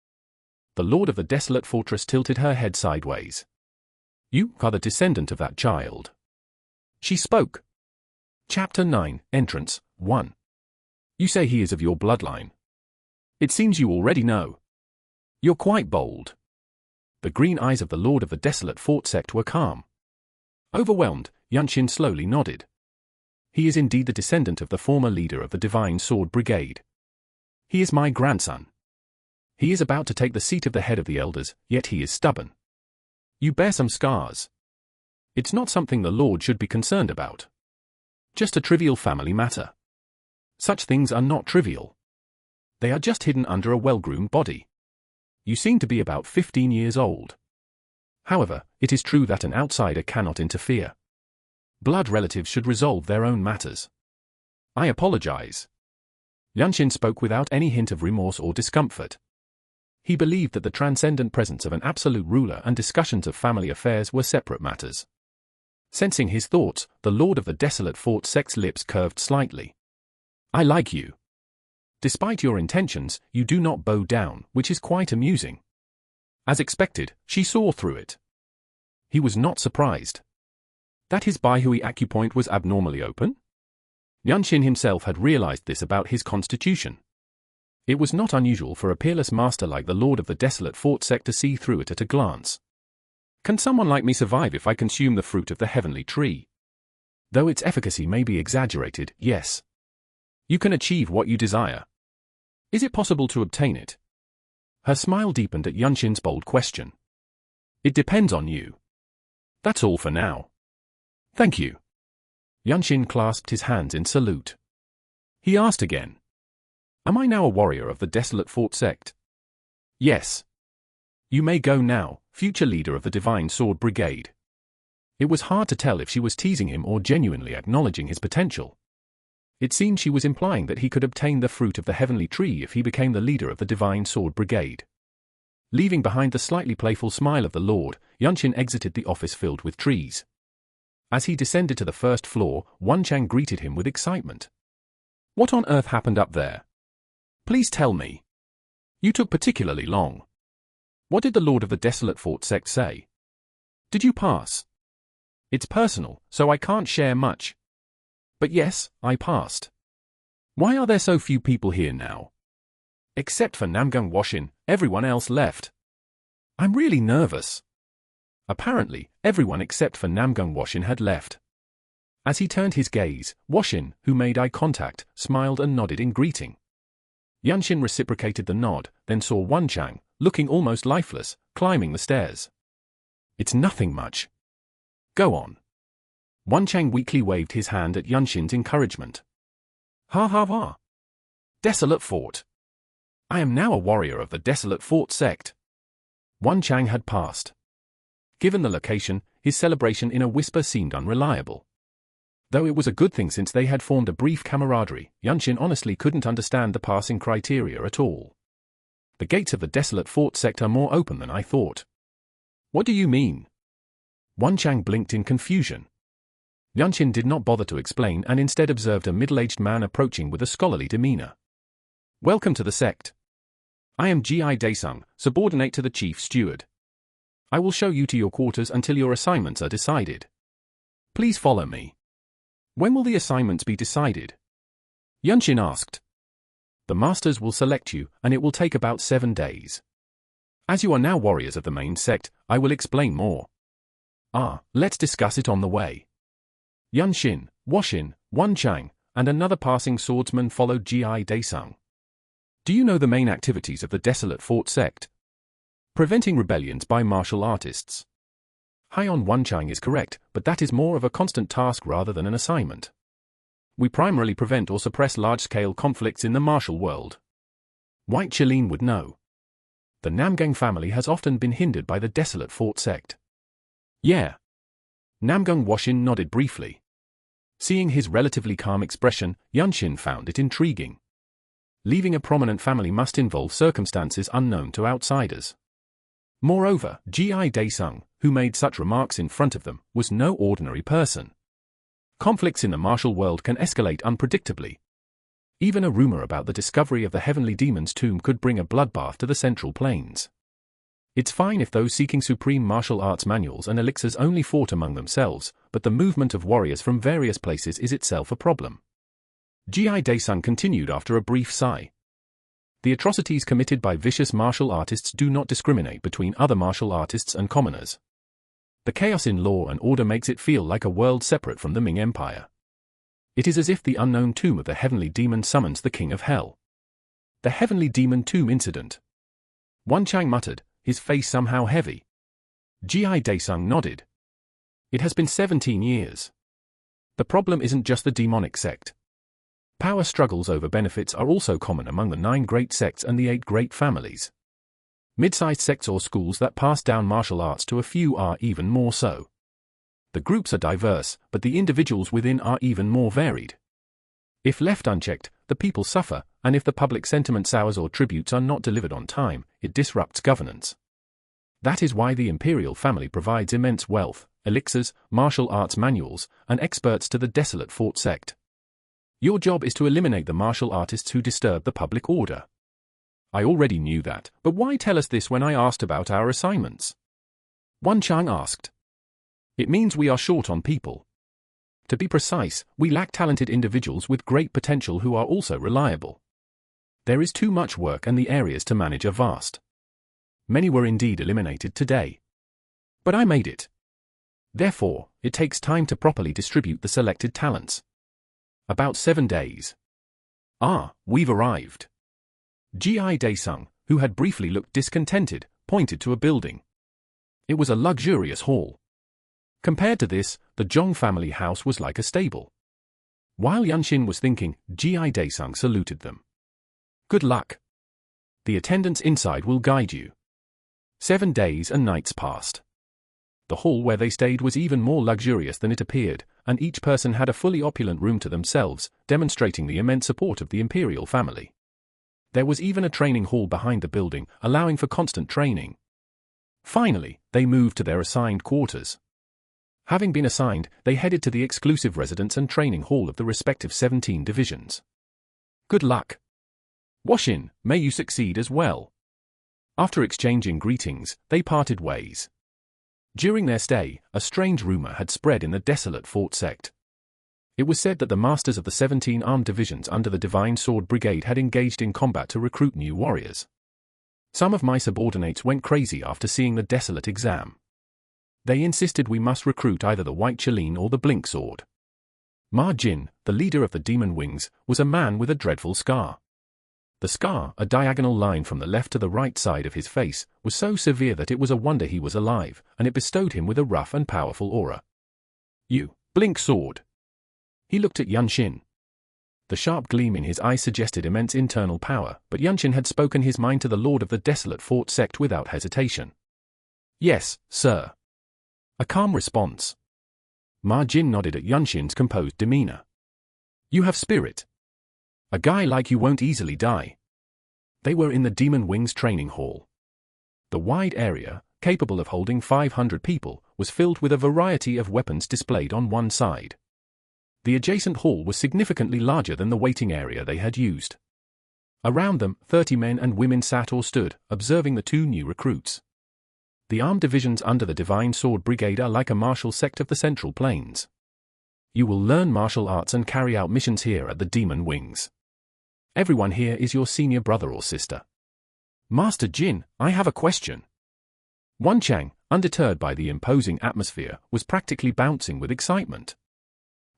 The lord of the desolate fortress tilted her head sideways. You are the descendant of that child. She spoke. Chapter 9, Entrance, 1. You say he is of your bloodline. It seems you already know. You're quite bold. The green eyes of the lord of the desolate fort sect were calm. Overwhelmed, Yunshin slowly nodded. He is indeed the descendant of the former leader of the Divine Sword Brigade. He is my grandson. He is about to take the seat of the head of the elders, yet he is stubborn. You bear some scars. It's not something the Lord should be concerned about. Just a trivial family matter. Such things are not trivial. They are just hidden under a well-groomed body. You seem to be about 15 years old. However, it is true that an outsider cannot interfere. Blood relatives should resolve their own matters. I apologize. Yunshin spoke without any hint of remorse or discomfort. He believed that the transcendent presence of an absolute ruler and discussions of family affairs were separate matters. Sensing his thoughts, the lord of the desolate fort sect's lips curved slightly. I like you. Despite your intentions, you do not bow down, which is quite amusing. As expected, she saw through it. He was not surprised. That his Baihui acupoint was abnormally open? Yunshin himself had realized this about his constitution. It was not unusual for a peerless master like the lord of the desolate fort sect to see through it at a glance. Can someone like me survive if I consume the fruit of the heavenly tree? Though its efficacy may be exaggerated, yes. You can achieve what you desire. Is it possible to obtain it? Her smile deepened at Yunshin's bold question. It depends on you. That's all for now. Thank you. Yunshin clasped his hands in salute. He asked again. Am I now a warrior of the desolate fort sect? Yes. You may go now, future leader of the Divine Sword Brigade. It was hard to tell if she was teasing him or genuinely acknowledging his potential. It seemed she was implying that he could obtain the fruit of the heavenly tree if he became the leader of the Divine Sword Brigade. Leaving behind the slightly playful smile of the Lord, Yunshin exited the office filled with trees. As he descended to the first floor, Wenchang greeted him with excitement. What on earth happened up there? Please tell me. You took particularly long. What did the Lord of the Desolate Fort sect say? Did you pass? It's personal, so I can't share much. But yes, I passed. Why are there so few people here now? Except for Namgung Washin, everyone else left. I'm really nervous. Apparently, everyone except for Namgung Washin had left. As he turned his gaze, Washin, who made eye contact, smiled and nodded in greeting. Yunshin reciprocated the nod, then saw Wenchang, looking almost lifeless, climbing the stairs. It's nothing much. Go on. Wenchang weakly waved his hand at Yunshin's encouragement. Ha ha ha. Desolate Fort. I am now a warrior of the Desolate Fort sect. Wenchang had passed. Given the location, his celebration in a whisper seemed unreliable. Though it was a good thing since they had formed a brief camaraderie, Yunshin honestly couldn't understand the passing criteria at all. The gates of the Desolate Fort sect are more open than I thought. What do you mean? Wenchang blinked in confusion. Yunshin did not bother to explain and instead observed a middle-aged man approaching with a scholarly demeanor. Welcome to the sect. I am Gi Daesung, subordinate to the chief steward. I will show you to your quarters until your assignments are decided. Please follow me. When will the assignments be decided? Yunshin asked. The masters will select you, and it will take about 7 days. As you are now warriors of the main sect, I will explain more. Let's discuss it on the way. Yunshin, Washin, Wenchang, and another passing swordsman followed Gi Daesung. Do you know the main activities of the Desolate Fort sect? Preventing rebellions by martial artists. Haiyan Wenchang is correct, but that is more of a constant task rather than an assignment. We primarily prevent or suppress large-scale conflicts in the martial world. White Qilin would know. The Namgang family has often been hindered by the Desolate Fort sect. Yeah. Namgang Washin nodded briefly. Seeing his relatively calm expression, Yunshin found it intriguing. Leaving a prominent family must involve circumstances unknown to outsiders. Moreover, Ji Daesung, who made such remarks in front of them, was no ordinary person. Conflicts in the martial world can escalate unpredictably. Even a rumor about the discovery of the Heavenly Demon's tomb could bring a bloodbath to the Central Plains. It's fine if those seeking supreme martial arts manuals and elixirs only fought among themselves, but the movement of warriors from various places is itself a problem. Ji Daesung continued after a brief sigh. The atrocities committed by vicious martial artists do not discriminate between other martial artists and commoners. The chaos in law and order makes it feel like a world separate from the Ming Empire. It is as if the unknown tomb of the Heavenly Demon summons the King of Hell. The Heavenly Demon tomb incident. Wenchang muttered, his face somehow heavy. Ji Daesung nodded. It has been 17 years. The problem isn't just the demonic sect. Power struggles over benefits are also common among the 9 great sects and the 8 great families. Mid-sized sects or schools that pass down martial arts to a few are even more so. The groups are diverse, but the individuals within are even more varied. If left unchecked, the people suffer, and if the public sentiment sours or tributes are not delivered on time, it disrupts governance. That is why the imperial family provides immense wealth, elixirs, martial arts manuals, and experts to the Desolate Fort sect. Your job is to eliminate the martial artists who disturb the public order. I already knew that, but why tell us this when I asked about our assignments? Wenchang asked. It means we are short on people. To be precise, we lack talented individuals with great potential who are also reliable. There is too much work and the areas to manage are vast. Many were indeed eliminated today. But I made it. Therefore, it takes time to properly distribute the selected talents. About 7 days. Ah, we've arrived. Ji Daesung, who had briefly looked discontented, pointed to a building. It was a luxurious hall. Compared to this, the Zhong family house was like a stable. While Yunshin was thinking, Ji Daesung saluted them. Good luck. The attendants inside will guide you. 7 days and nights passed. The hall where they stayed was even more luxurious than it appeared, and each person had a fully opulent room to themselves, demonstrating the immense support of the imperial family. There was even a training hall behind the building, allowing for constant training. Finally, they moved to their assigned quarters. Having been assigned, they headed to the exclusive residence and training hall of the respective 17 divisions. Good luck. Washin, may you succeed as well. After exchanging greetings, they parted ways. During their stay, a strange rumor had spread in the Desolate Fort sect. It was said that the masters of the 17 armed divisions under the Divine Sword Brigade had engaged in combat to recruit new warriors. Some of my subordinates went crazy after seeing the Desolate exam. They insisted we must recruit either the White Qilin or the Blink Sword. Ma Jin, the leader of the Demon Wings, was a man with a dreadful scar. The scar, a diagonal line from the left to the right side of his face, was so severe that it was a wonder he was alive, and it bestowed him with a rough and powerful aura. You, Blink Sword. He looked at Yunshin. The sharp gleam in his eyes suggested immense internal power, but Yunshin had spoken his mind to the Lord of the Desolate Fort sect without hesitation. Yes, sir. A calm response. Ma Jin nodded at Yunshin's composed demeanor. You have spirit. A guy like you won't easily die. They were in the Demon Wings training hall. The wide area, capable of holding 500 people, was filled with a variety of weapons displayed on one side. The adjacent hall was significantly larger than the waiting area they had used. Around them, 30 men and women sat or stood, observing the 2 new recruits. The armed divisions under the Divine Sword Brigade are like a martial sect of the Central Plains. You will learn martial arts and carry out missions here at the Demon Wings. Everyone here is your senior brother or sister. Master Jin, I have a question. Wenchang, undeterred by the imposing atmosphere, was practically bouncing with excitement.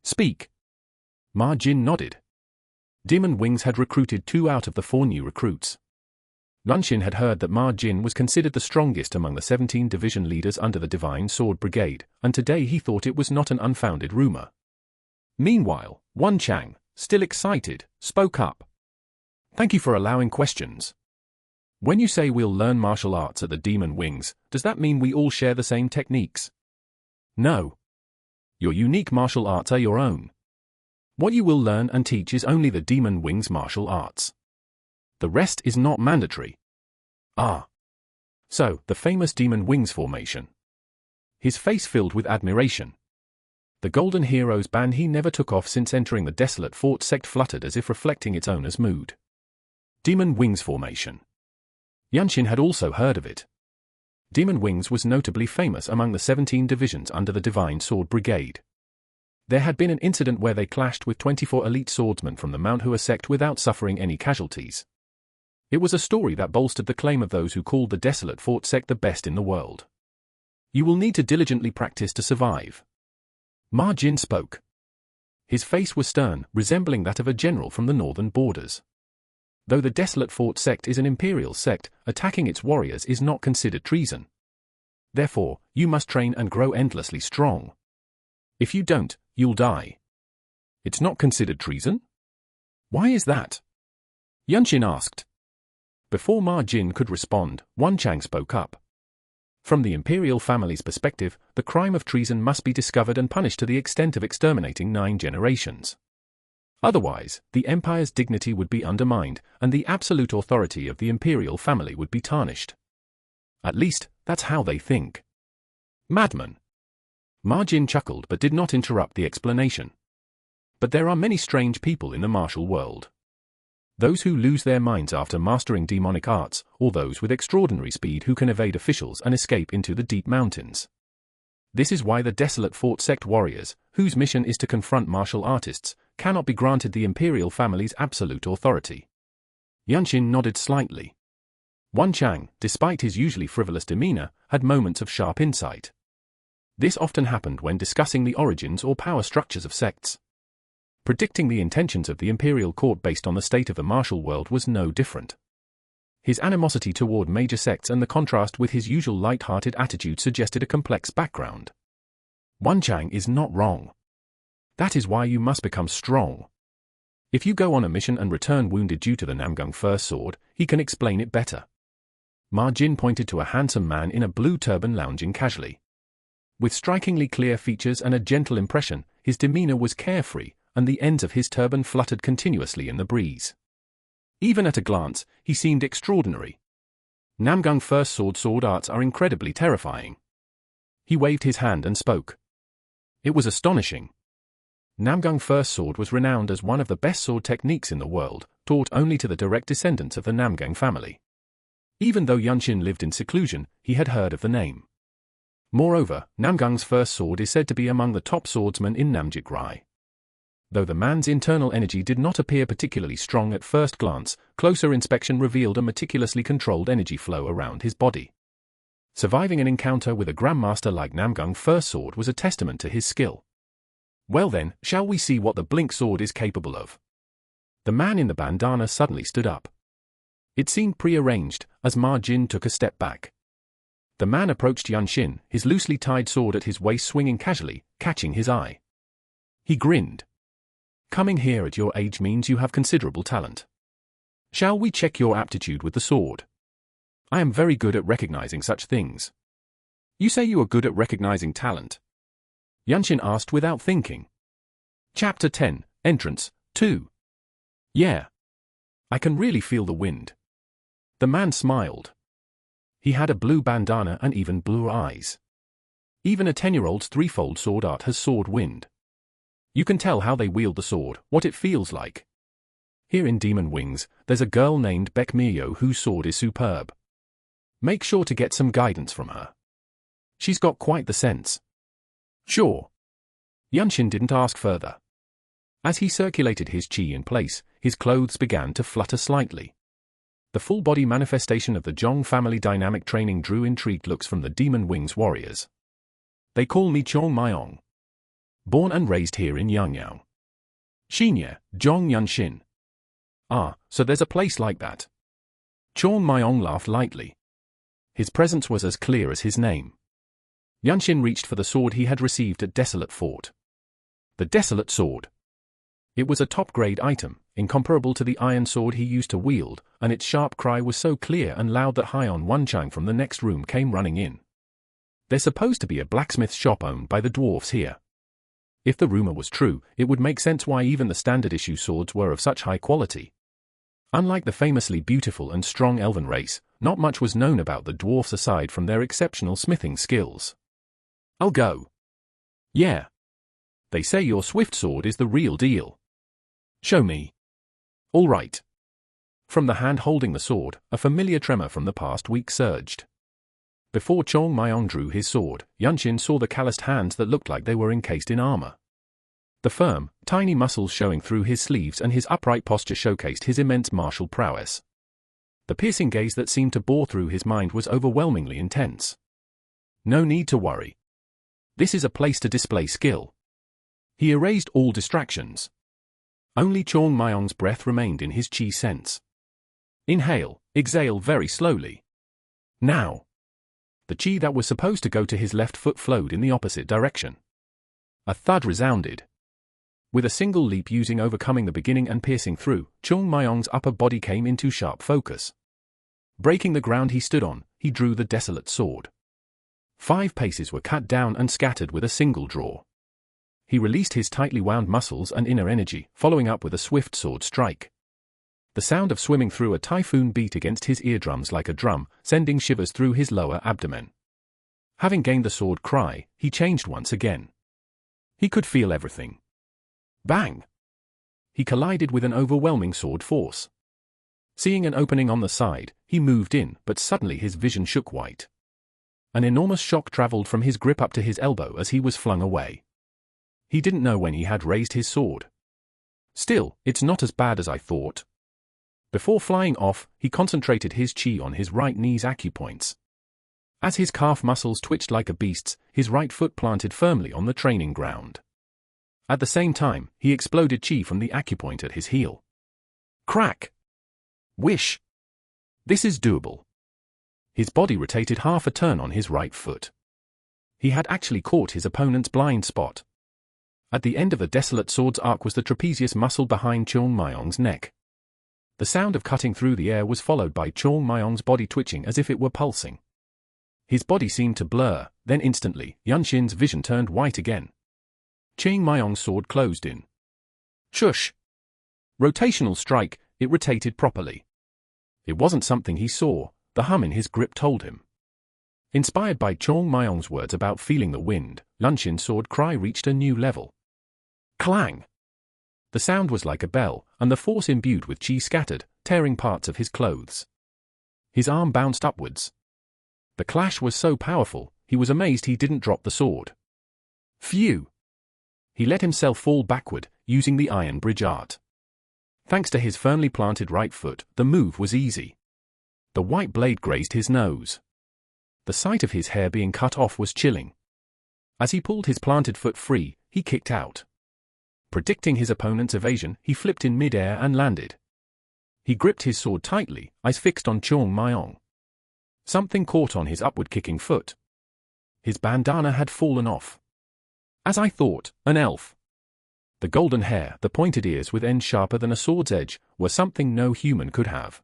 Speak. Ma Jin nodded. Demon Wings had recruited 2 out of the 4 new recruits. Yunshin had heard that Ma Jin was considered the strongest among the 17 division leaders under the Divine Sword Brigade, and today he thought it was not an unfounded rumor. Meanwhile, Wan Chang, still excited, spoke up. Thank you for allowing questions. When you say we'll learn martial arts at the Demon Wings, does that mean we all share the same techniques? No. Your unique martial arts are your own. What you will learn and teach is only the Demon Wings martial arts. The rest is not mandatory. Ah. So, the famous Demon Wings formation. His face filled with admiration. The Golden Heroes band he never took off since entering the desolate fort sect fluttered as if reflecting its owner's mood. Demon Wings formation. Yunshin had also heard of it. Demon Wings was notably famous among the 17 divisions under the Divine Sword Brigade. There had been an incident where they clashed with 24 elite swordsmen from the Mount Hua sect without suffering any casualties. It was a story that bolstered the claim of those who called the desolate fort sect the best in the world. You will need to diligently practice to survive. Ma Jin spoke. His face was stern, resembling that of a general from the northern borders. Though the desolate fort sect is an imperial sect, attacking its warriors is not considered treason. Therefore, you must train and grow endlessly strong. If you don't, you'll die. It's not considered treason? Why is that? Yunshin asked. Before Ma Jin could respond, Wan Chang spoke up. From the imperial family's perspective, the crime of treason must be discovered and punished to the extent of exterminating 9 generations. Otherwise, the empire's dignity would be undermined, and the absolute authority of the imperial family would be tarnished. At least, that's how they think. Madman. Ma Jin chuckled but did not interrupt the explanation. But there are many strange people in the martial world. Those who lose their minds after mastering demonic arts, or those with extraordinary speed who can evade officials and escape into the deep mountains. This is why the desolate fort sect warriors, whose mission is to confront martial artists, cannot be granted the imperial family's absolute authority. Yunshin nodded slightly. Wan Chang, despite his usually frivolous demeanor, had moments of sharp insight. This often happened when discussing the origins or power structures of sects. Predicting the intentions of the imperial court based on the state of the martial world was no different. His animosity toward major sects and the contrast with his usual light-hearted attitude suggested a complex background. Wan Chang is not wrong. That is why you must become strong. If you go on a mission and return wounded due to the Namgung First Sword, he can explain it better. Ma Jin pointed to a handsome man in a blue turban lounging casually. With strikingly clear features and a gentle impression, his demeanor was carefree, and the ends of his turban fluttered continuously in the breeze. Even at a glance, he seemed extraordinary. Namgung First Sword arts are incredibly terrifying. He waved his hand and spoke. It was astonishing. Namgung First Sword was renowned as one of the best sword techniques in the world, taught only to the direct descendants of the Namgung family. Even though Yunshin lived in seclusion, he had heard of the name. Moreover, Namgung's first sword is said to be among the top swordsmen in Namjik Rai. Though the man's internal energy did not appear particularly strong at first glance, closer inspection revealed a meticulously controlled energy flow around his body. Surviving an encounter with a grandmaster like Namgung First Sword was a testament to his skill. Well then, shall we see what the Blink Sword is capable of? The man in the bandana suddenly stood up. It seemed prearranged, as Ma Jin took a step back. The man approached Yunshin, his loosely tied sword at his waist swinging casually, catching his eye. He grinned. Coming here at your age means you have considerable talent. Shall we check your aptitude with the sword? I am very good at recognizing such things. You say you are good at recognizing talent? Yunshin asked without thinking. Chapter 10, Entrance, 2. Yeah. I can really feel the wind. The man smiled. He had a blue bandana and even bluer eyes. Even a 10-year-old's threefold sword art has sword wind. You can tell how they wield the sword, what it feels like. Here in Demon Wings, there's a girl named Beck Miyo whose sword is superb. Make sure to get some guidance from her. She's got quite the sense. Sure. Yunshin didn't ask further. As he circulated his chi in place, his clothes began to flutter slightly. The full-body manifestation of the Zhong family dynamic training drew intrigued looks from the Demon Wings warriors. They call me Chong Myong. Born and raised here in Yangyang. Shinya, Zhong Yunshin. Ah, so there's a place like that. Chong Myong laughed lightly. His presence was as clear as his name. Yunshin reached for the sword he had received at Desolate Fort. The Desolate Sword. It was a top-grade item, incomparable to the iron sword he used to wield, and its sharp cry was so clear and loud that Hyon Wonchang from the next room came running in. There's supposed to be a blacksmith shop owned by the dwarfs here. If the rumor was true, it would make sense why even the standard-issue swords were of such high quality. Unlike the famously beautiful and strong elven race, not much was known about the dwarfs aside from their exceptional smithing skills. I'll go. Yeah. They say your swift sword is the real deal. Show me. All right. From the hand holding the sword, a familiar tremor from the past week surged. Before Chong Myong drew his sword, Yunshin saw the calloused hands that looked like they were encased in armor. The firm, tiny muscles showing through his sleeves and his upright posture showcased his immense martial prowess. The piercing gaze that seemed to bore through his mind was overwhelmingly intense. No need to worry. This is a place to display skill. He erased all distractions. Only Chong Myong's breath remained in his chi sense. Inhale, exhale very slowly. Now. The chi that was supposed to go to his left foot flowed in the opposite direction. A thud resounded. With a single leap overcoming the beginning and piercing through, Chong Myong's upper body came into sharp focus. Breaking the ground he stood on, he drew the Desolate Sword. 5 paces were cut down and scattered with a single draw. He released his tightly wound muscles and inner energy, following up with a swift sword strike. The sound of swimming through a typhoon beat against his eardrums like a drum, sending shivers through his lower abdomen. Having gained the sword cry, he changed once again. He could feel everything. Bang! He collided with an overwhelming sword force. Seeing an opening on the side, he moved in, but suddenly his vision shook white. An enormous shock traveled from his grip up to his elbow as he was flung away. He didn't know when he had raised his sword. Still, it's not as bad as I thought. Before flying off, he concentrated his chi on his right knee's acupoints. As his calf muscles twitched like a beast's, his right foot planted firmly on the training ground. At the same time, he exploded chi from the acupoint at his heel. Crack! Whish! This is doable. His body rotated half a turn on his right foot. He had actually caught his opponent's blind spot. At the end of the Desolate Sword's arc was the trapezius muscle behind Chong Myong's neck. The sound of cutting through the air was followed by Chong Myong's body twitching as if it were pulsing. His body seemed to blur, then instantly, Yunshin's vision turned white again. Chong Myong's sword closed in. Shush! Rotational strike, it rotated properly. It wasn't something he saw, the hum in his grip told him. Inspired by Chong Myong's words about feeling the wind, Yunshin's sword cry reached a new level. Clang! The sound was like a bell, and the force imbued with chi scattered, tearing parts of his clothes. His arm bounced upwards. The clash was so powerful, he was amazed he didn't drop the sword. Phew! He let himself fall backward, using the iron bridge art. Thanks to his firmly planted right foot, the move was easy. The white blade grazed his nose. The sight of his hair being cut off was chilling. As he pulled his planted foot free, he kicked out. Predicting his opponent's evasion, he flipped in mid-air and landed. He gripped his sword tightly, eyes fixed on Chong Myong. Something caught on his upward-kicking foot. His bandana had fallen off. As I thought, an elf. The golden hair, the pointed ears with ends sharper than a sword's edge, were something no human could have.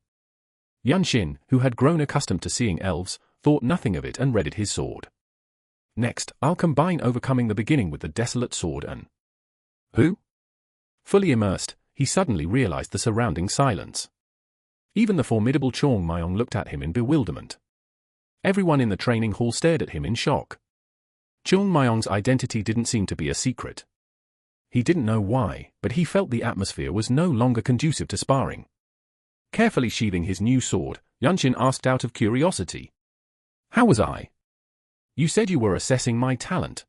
Yunshin, who had grown accustomed to seeing elves, thought nothing of it and readied his sword. Next, I'll combine overcoming the beginning with the Desolate Sword and... Who? Fully immersed, he suddenly realized the surrounding silence. Even the formidable Chong Myong looked at him in bewilderment. Everyone in the training hall stared at him in shock. Chong Myong's identity didn't seem to be a secret. He didn't know why, but he felt the atmosphere was no longer conducive to sparring. Carefully sheathing his new sword, Yunshin asked out of curiosity. How was I? You said you were assessing my talent.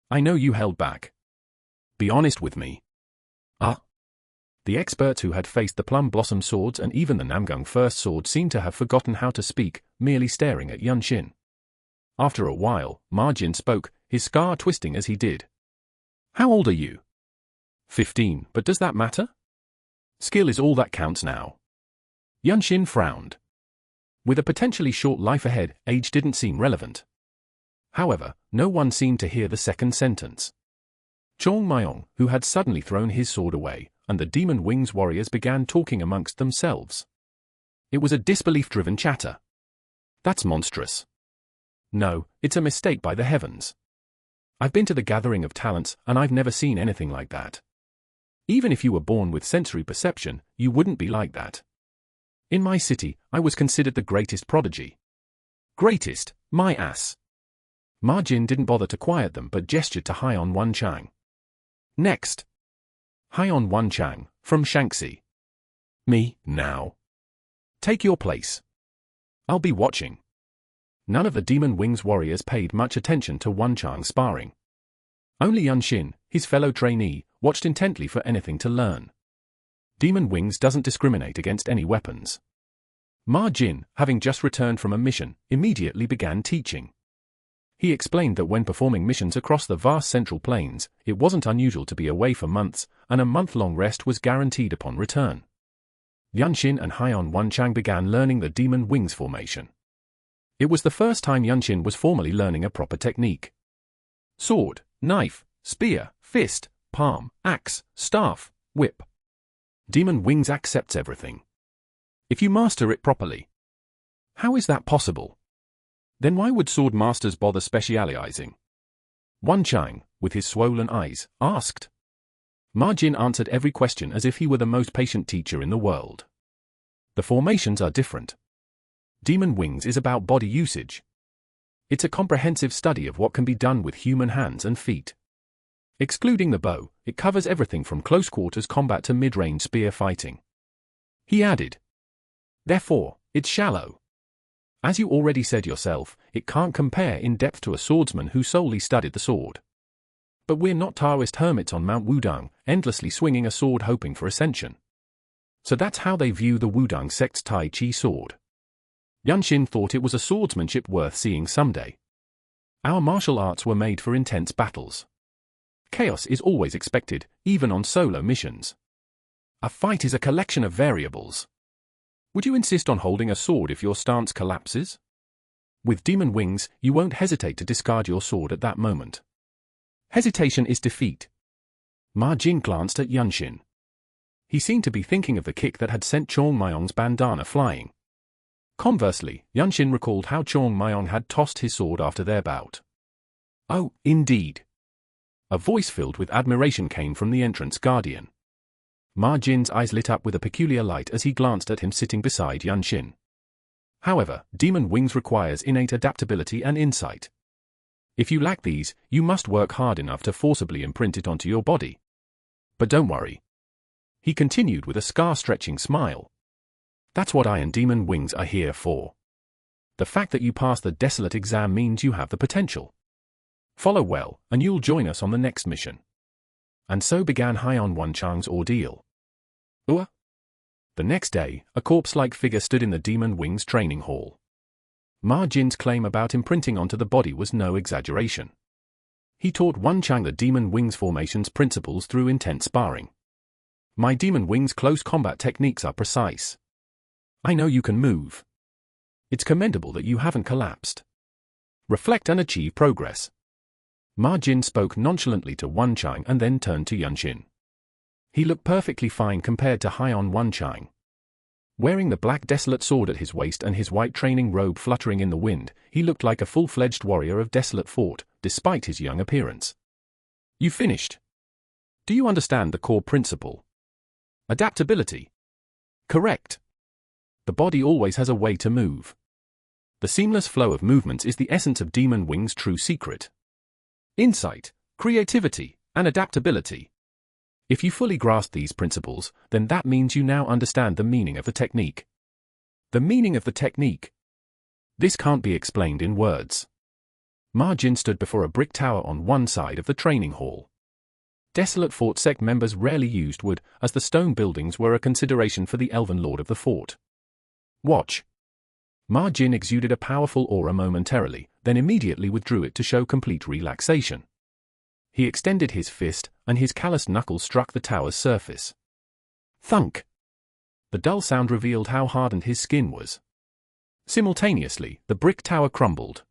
I know you held back. Be honest with me. The experts who had faced the Plum Blossom swords and even the Namgung First Sword seemed to have forgotten how to speak, merely staring at Yunshin. After a while, Ma Jin spoke, his scar twisting as he did. How old are you? 15, but does that matter? Skill is all that counts now. Yunshin frowned. With a potentially short life ahead, age didn't seem relevant. However, no one seemed to hear the second sentence. Chong Myong, who had suddenly thrown his sword away, and the Demon Wings warriors began talking amongst themselves. It was a disbelief-driven chatter. That's monstrous. No, it's a mistake by the heavens. I've been to the gathering of talents, and I've never seen anything like that. Even if you were born with sensory perception, you wouldn't be like that. In my city, I was considered the greatest prodigy. Greatest, my ass. Ma Jin didn't bother to quiet them but gestured to Haiyan Wenchang. Next. Haiyan Wenchang, from Shaanxi. Me, now. Take your place. I'll be watching. None of the Demon Wings warriors paid much attention to Wenchang's sparring. Only Yunshin, his fellow trainee, watched intently for anything to learn. Demon Wings doesn't discriminate against any weapons. Ma Jin, having just returned from a mission, immediately began teaching. He explained that when performing missions across the vast Central Plains, it wasn't unusual to be away for months, and a month-long rest was guaranteed upon return. Yunshin and Haiyan Wenchang began learning the Demon Wings formation. It was the first time Yunshin was formally learning a proper technique. Sword, knife, spear, fist, palm, axe, staff, whip. Demon Wings accepts everything. If you master it properly. How is that possible? Then why would sword masters bother specializing? Wenchang, with his swollen eyes, asked. Ma Jin answered every question as if he were the most patient teacher in the world. The formations are different. Demon Wings is about body usage. It's a comprehensive study of what can be done with human hands and feet. Excluding the bow, it covers everything from close quarters combat to mid-range spear fighting. He added. Therefore, it's shallow. As you already said yourself, it can't compare in depth to a swordsman who solely studied the sword. But we're not Taoist hermits on Mount Wudang, endlessly swinging a sword hoping for ascension. So that's how they view the Wudang sect's Tai Chi sword. Yunshin thought it was a swordsmanship worth seeing someday. Our martial arts were made for intense battles. Chaos is always expected, even on solo missions. A fight is a collection of variables. Would you insist on holding a sword if your stance collapses? With Demon Wings, you won't hesitate to discard your sword at that moment. Hesitation is defeat. Ma Jin glanced at Yunshin. He seemed to be thinking of the kick that had sent Chong Myong's bandana flying. Conversely, Yunshin recalled how Chong Myong had tossed his sword after their bout. Oh, indeed. A voice filled with admiration came from the entrance guardian. Ma Jin's eyes lit up with a peculiar light as he glanced at him sitting beside Yunshin. However, Demon Wings requires innate adaptability and insight. If you lack these, you must work hard enough to forcibly imprint it onto your body. But don't worry. He continued with a scar-stretching smile. That's what I and Demon Wings are here for. The fact that you passed the desolate exam means you have the potential. Follow well, and you'll join us on the next mission. And so began Haiyan Wenchang's ordeal. The next day, a corpse-like figure stood in the Demon Wings training hall. Ma Jin's claim about imprinting onto the body was no exaggeration. He taught Wenchang the Demon Wings formation's principles through intense sparring. My Demon Wings close combat techniques are precise. I know you can move. It's commendable that you haven't collapsed. Reflect and achieve progress. Ma Jin spoke nonchalantly to Wenchang and then turned to Yunshin. He looked perfectly fine compared to Haiyan Wenchang. Wearing the black desolate sword at his waist and his white training robe fluttering in the wind, he looked like a full-fledged warrior of desolate fort, despite his young appearance. You finished. Do you understand the core principle? Adaptability. Correct. The body always has a way to move. The seamless flow of movements is the essence of Demon Wings' true secret. Insight, creativity, and adaptability. If you fully grasp these principles, then that means you now understand the meaning of the technique. The meaning of the technique. This can't be explained in words. Ma Jin stood before a brick tower on one side of the training hall. Desolate Fort sect members rarely used wood, as the stone buildings were a consideration for the elven lord of the fort. Watch. Ma Jin exuded a powerful aura momentarily, then immediately withdrew it to show complete relaxation. He extended his fist, and his calloused knuckles struck the tower's surface. Thunk! The dull sound revealed how hardened his skin was. Simultaneously, the brick tower crumbled.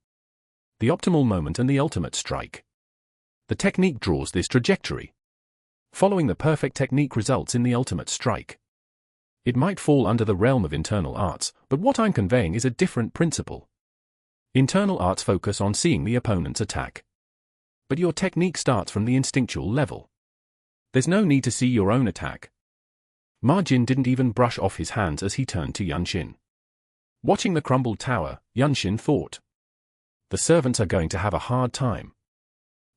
The optimal moment and the ultimate strike. The technique draws this trajectory. Following the perfect technique results in the ultimate strike. It might fall under the realm of internal arts, but what I'm conveying is a different principle. Internal arts focus on seeing the opponent's attack. But your technique starts from the instinctual level. There's no need to see your own attack. Ma Jin didn't even brush off his hands as he turned to Yunshin. Watching the crumbled tower, Yunshin thought. The servants are going to have a hard time.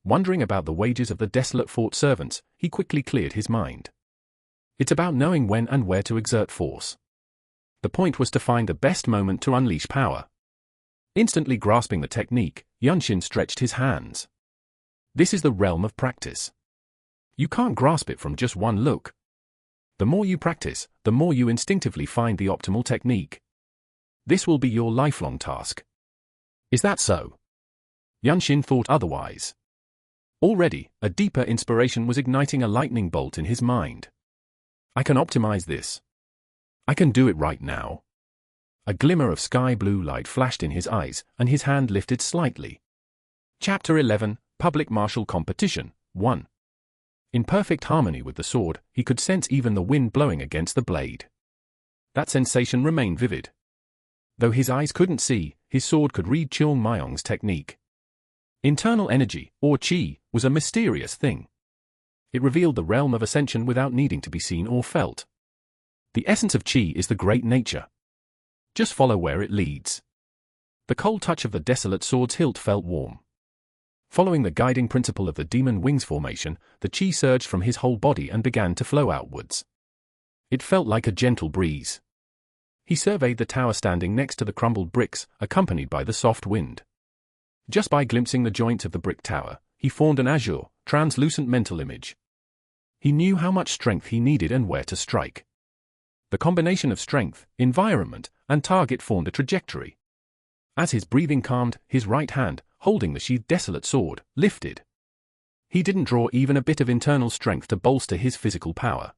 Wondering about the wages of the desolate fort servants, he quickly cleared his mind. It's about knowing when and where to exert force. The point was to find the best moment to unleash power. Instantly grasping the technique, Yunshin stretched his hands. This is the realm of practice. You can't grasp it from just one look. The more you practice, the more you instinctively find the optimal technique. This will be your lifelong task. Is that so? Yunshin thought otherwise. Already, a deeper inspiration was igniting a lightning bolt in his mind. I can optimize this. I can do it right now. A glimmer of sky blue light flashed in his eyes, and his hand lifted slightly. Chapter 11, Public Martial Competition, 1. In perfect harmony with the sword, he could sense even the wind blowing against the blade. That sensation remained vivid. Though his eyes couldn't see, his sword could read Cheong Myong's technique. Internal energy, or qi, was a mysterious thing. It revealed the realm of ascension without needing to be seen or felt. The essence of qi is the great nature. Just follow where it leads. The cold touch of the desolate sword's hilt felt warm. Following the guiding principle of the demon wings formation, the qi surged from his whole body and began to flow outwards. It felt like a gentle breeze. He surveyed the tower standing next to the crumbled bricks, accompanied by the soft wind. Just by glimpsing the joints of the brick tower, he formed an azure, translucent mental image. He knew how much strength he needed and where to strike. The combination of strength, environment, and target formed a trajectory. As his breathing calmed, his right hand, holding the sheathed desolate sword, lifted. He didn't draw even a bit of internal strength to bolster his physical power.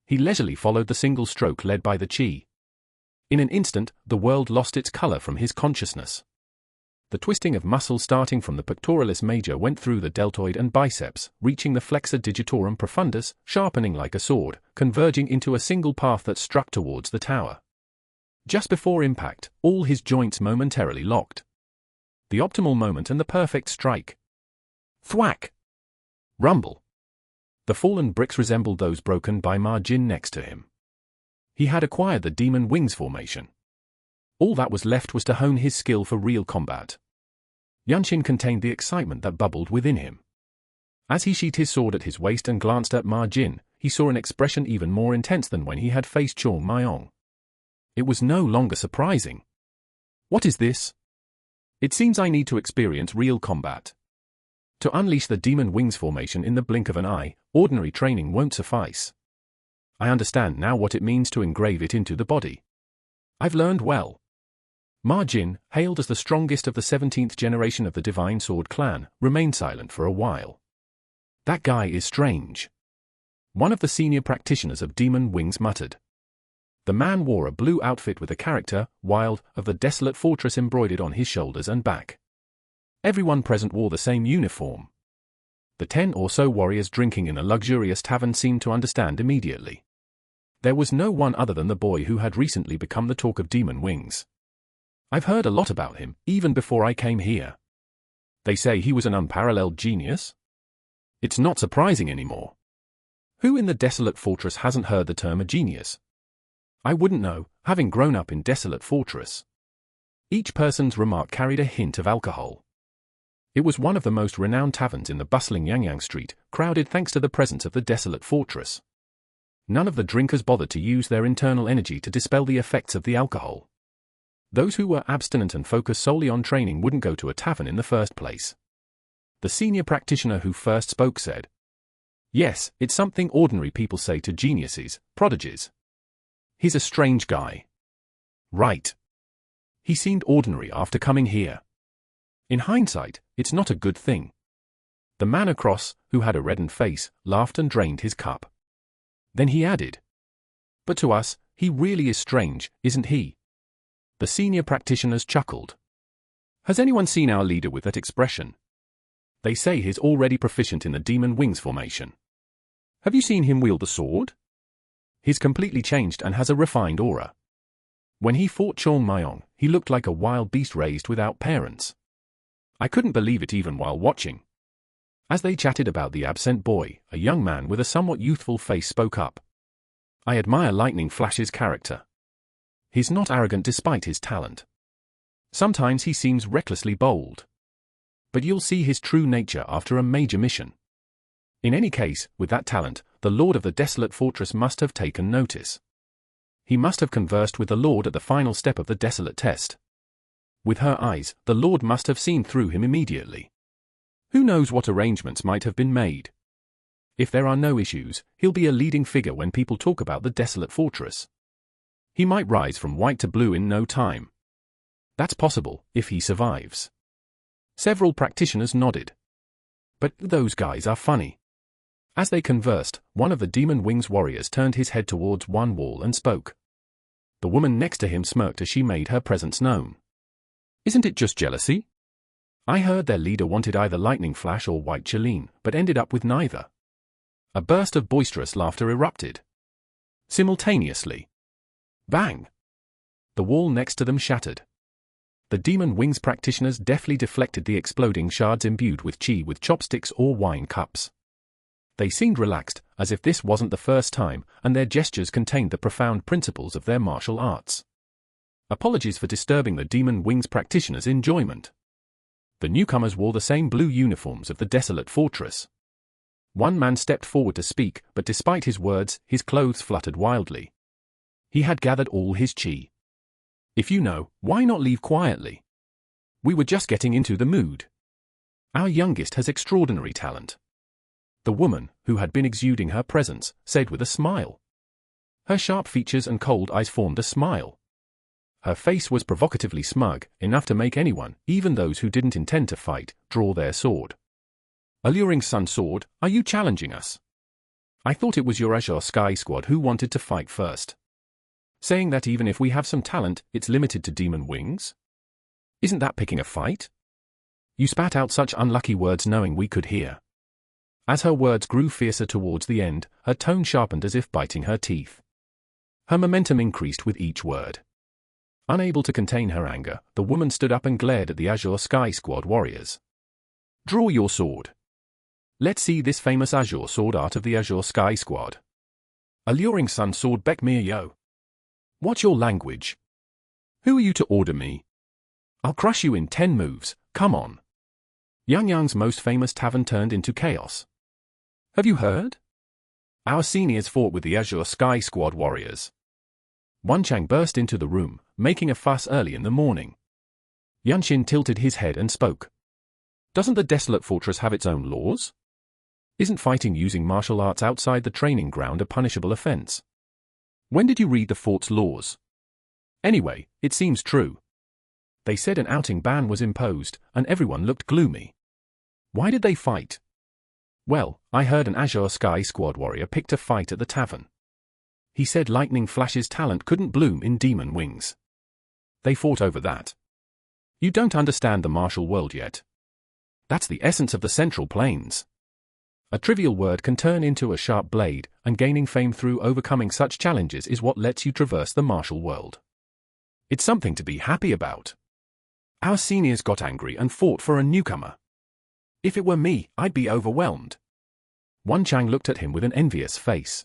He leisurely followed the single stroke led by the qi. In an instant, the world lost its color from his consciousness. The twisting of muscle starting from the pectoralis major went through the deltoid and biceps, reaching the flexor digitorum profundus, sharpening like a sword, converging into a single path that struck towards the tower. Just before impact, all his joints momentarily locked. The optimal moment and the perfect strike. Thwack! Rumble! The fallen bricks resembled those broken by Ma Jin next to him. He had acquired the demon wings formation. All that was left was to hone his skill for real combat. Yunshin contained the excitement that bubbled within him. As he sheathed his sword at his waist and glanced at Ma Jin, he saw an expression even more intense than when he had faced Cheong Myong. It was no longer surprising. What is this? It seems I need to experience real combat. To unleash the demon wings formation in the blink of an eye, ordinary training won't suffice. I understand now what it means to engrave it into the body. I've learned well. Ma Jin, hailed as the strongest of the 17th generation of the Divine Sword clan, remained silent for a while. That guy is strange. One of the senior practitioners of Demon Wings muttered. The man wore a blue outfit with a character, Wild, of the desolate fortress embroidered on his shoulders and back. Everyone present wore the same uniform. The 10 or so warriors drinking in a luxurious tavern seemed to understand immediately. There was no one other than the boy who had recently become the talk of Demon Wings. I've heard a lot about him, even before I came here. They say he was an unparalleled genius? It's not surprising anymore. Who in the desolate fortress hasn't heard the term a genius? I wouldn't know, having grown up in Desolate Fortress. Each person's remark carried a hint of alcohol. It was one of the most renowned taverns in the bustling Yangyang Street, crowded thanks to the presence of the Desolate Fortress. None of the drinkers bothered to use their internal energy to dispel the effects of the alcohol. Those who were abstinent and focused solely on training wouldn't go to a tavern in the first place. The senior practitioner who first spoke said, "Yes, it's something ordinary people say to geniuses, prodigies. He's a strange guy." Right. He seemed ordinary after coming here. In hindsight, it's not a good thing. The man across, who had a reddened face, laughed and drained his cup. Then he added, "But to us, he really is strange, isn't he? The senior practitioners chuckled. Has anyone seen our leader with that expression? They say he's already proficient in the demon wings formation. Have you seen him wield the sword? He's completely changed and has a refined aura. When he fought Chong Myong, he looked like a wild beast raised without parents. I couldn't believe it even while watching. As they chatted about the absent boy, a young man with a somewhat youthful face spoke up. I admire Lightning Flash's character. He's not arrogant despite his talent. Sometimes he seems recklessly bold. But you'll see his true nature after a major mission. In any case, with that talent, the Lord of the Desolate Fortress must have taken notice. He must have conversed with the Lord at the final step of the Desolate test. With her eyes, the Lord must have seen through him immediately. Who knows what arrangements might have been made? If there are no issues, he'll be a leading figure when people talk about the Desolate Fortress. He might rise from white to blue in no time. That's possible, if he survives. Several practitioners nodded. But those guys are funny. As they conversed, one of the Demon Wings warriors turned his head towards one wall and spoke. The woman next to him smirked as she made her presence known. Isn't it just jealousy? I heard their leader wanted either Lightning Flash or White Chalene, but ended up with neither. A burst of boisterous laughter erupted. Simultaneously. Bang! The wall next to them shattered. The Demon Wings practitioners deftly deflected the exploding shards imbued with chi with chopsticks or wine cups. They seemed relaxed, as if this wasn't the first time, and their gestures contained the profound principles of their martial arts. Apologies for disturbing the Demon Wings practitioners' enjoyment. The newcomers wore the same blue uniforms of the Desolate Fortress. One man stepped forward to speak, but despite his words, his clothes fluttered wildly. He had gathered all his chi. If you know, why not leave quietly? We were just getting into the mood. Our youngest has extraordinary talent. The woman, who had been exuding her presence, said with a smile. Her sharp features and cold eyes formed a smile. Her face was provocatively smug, enough to make anyone, even those who didn't intend to fight, draw their sword. Alluring Sun Sword, are you challenging us? I thought it was your Azure Sky Squad who wanted to fight first. Saying that even if we have some talent, it's limited to Demon Wings? Isn't that picking a fight? You spat out such unlucky words knowing we could hear. As her words grew fiercer towards the end, her tone sharpened as if biting her teeth. Her momentum increased with each word. Unable to contain her anger, the woman stood up and glared at the Azure Sky Squad warriors. Draw your sword. Let's see this famous Azure Sword art of the Azure Sky Squad. Alluring Sun Sword Beck Mir Yo. What's your language? Who are you to order me? I'll crush you in 10 moves, come on. Yang Yang's most famous tavern turned into chaos. Have you heard? Our seniors fought with the Azure Sky Squad warriors. Wan Chang burst into the room, making a fuss early in the morning. Yunshin tilted his head and spoke. Doesn't the Desolate Fortress have its own laws? Isn't fighting using martial arts outside the training ground a punishable offense? When did you read the fort's laws? Anyway, it seems true. They said an outing ban was imposed, and everyone looked gloomy. Why did they fight? Well, I heard an Azure Sky Squad warrior picked a fight at the tavern. He said Lightning Flash's talent couldn't bloom in Demon Wings. They fought over that. You don't understand the martial world yet. That's the essence of the Central Plains. A trivial word can turn into a sharp blade, and gaining fame through overcoming such challenges is what lets you traverse the martial world. It's something to be happy about. Our seniors got angry and fought for a newcomer. If it were me, I'd be overwhelmed. Wan Chang looked at him with an envious face.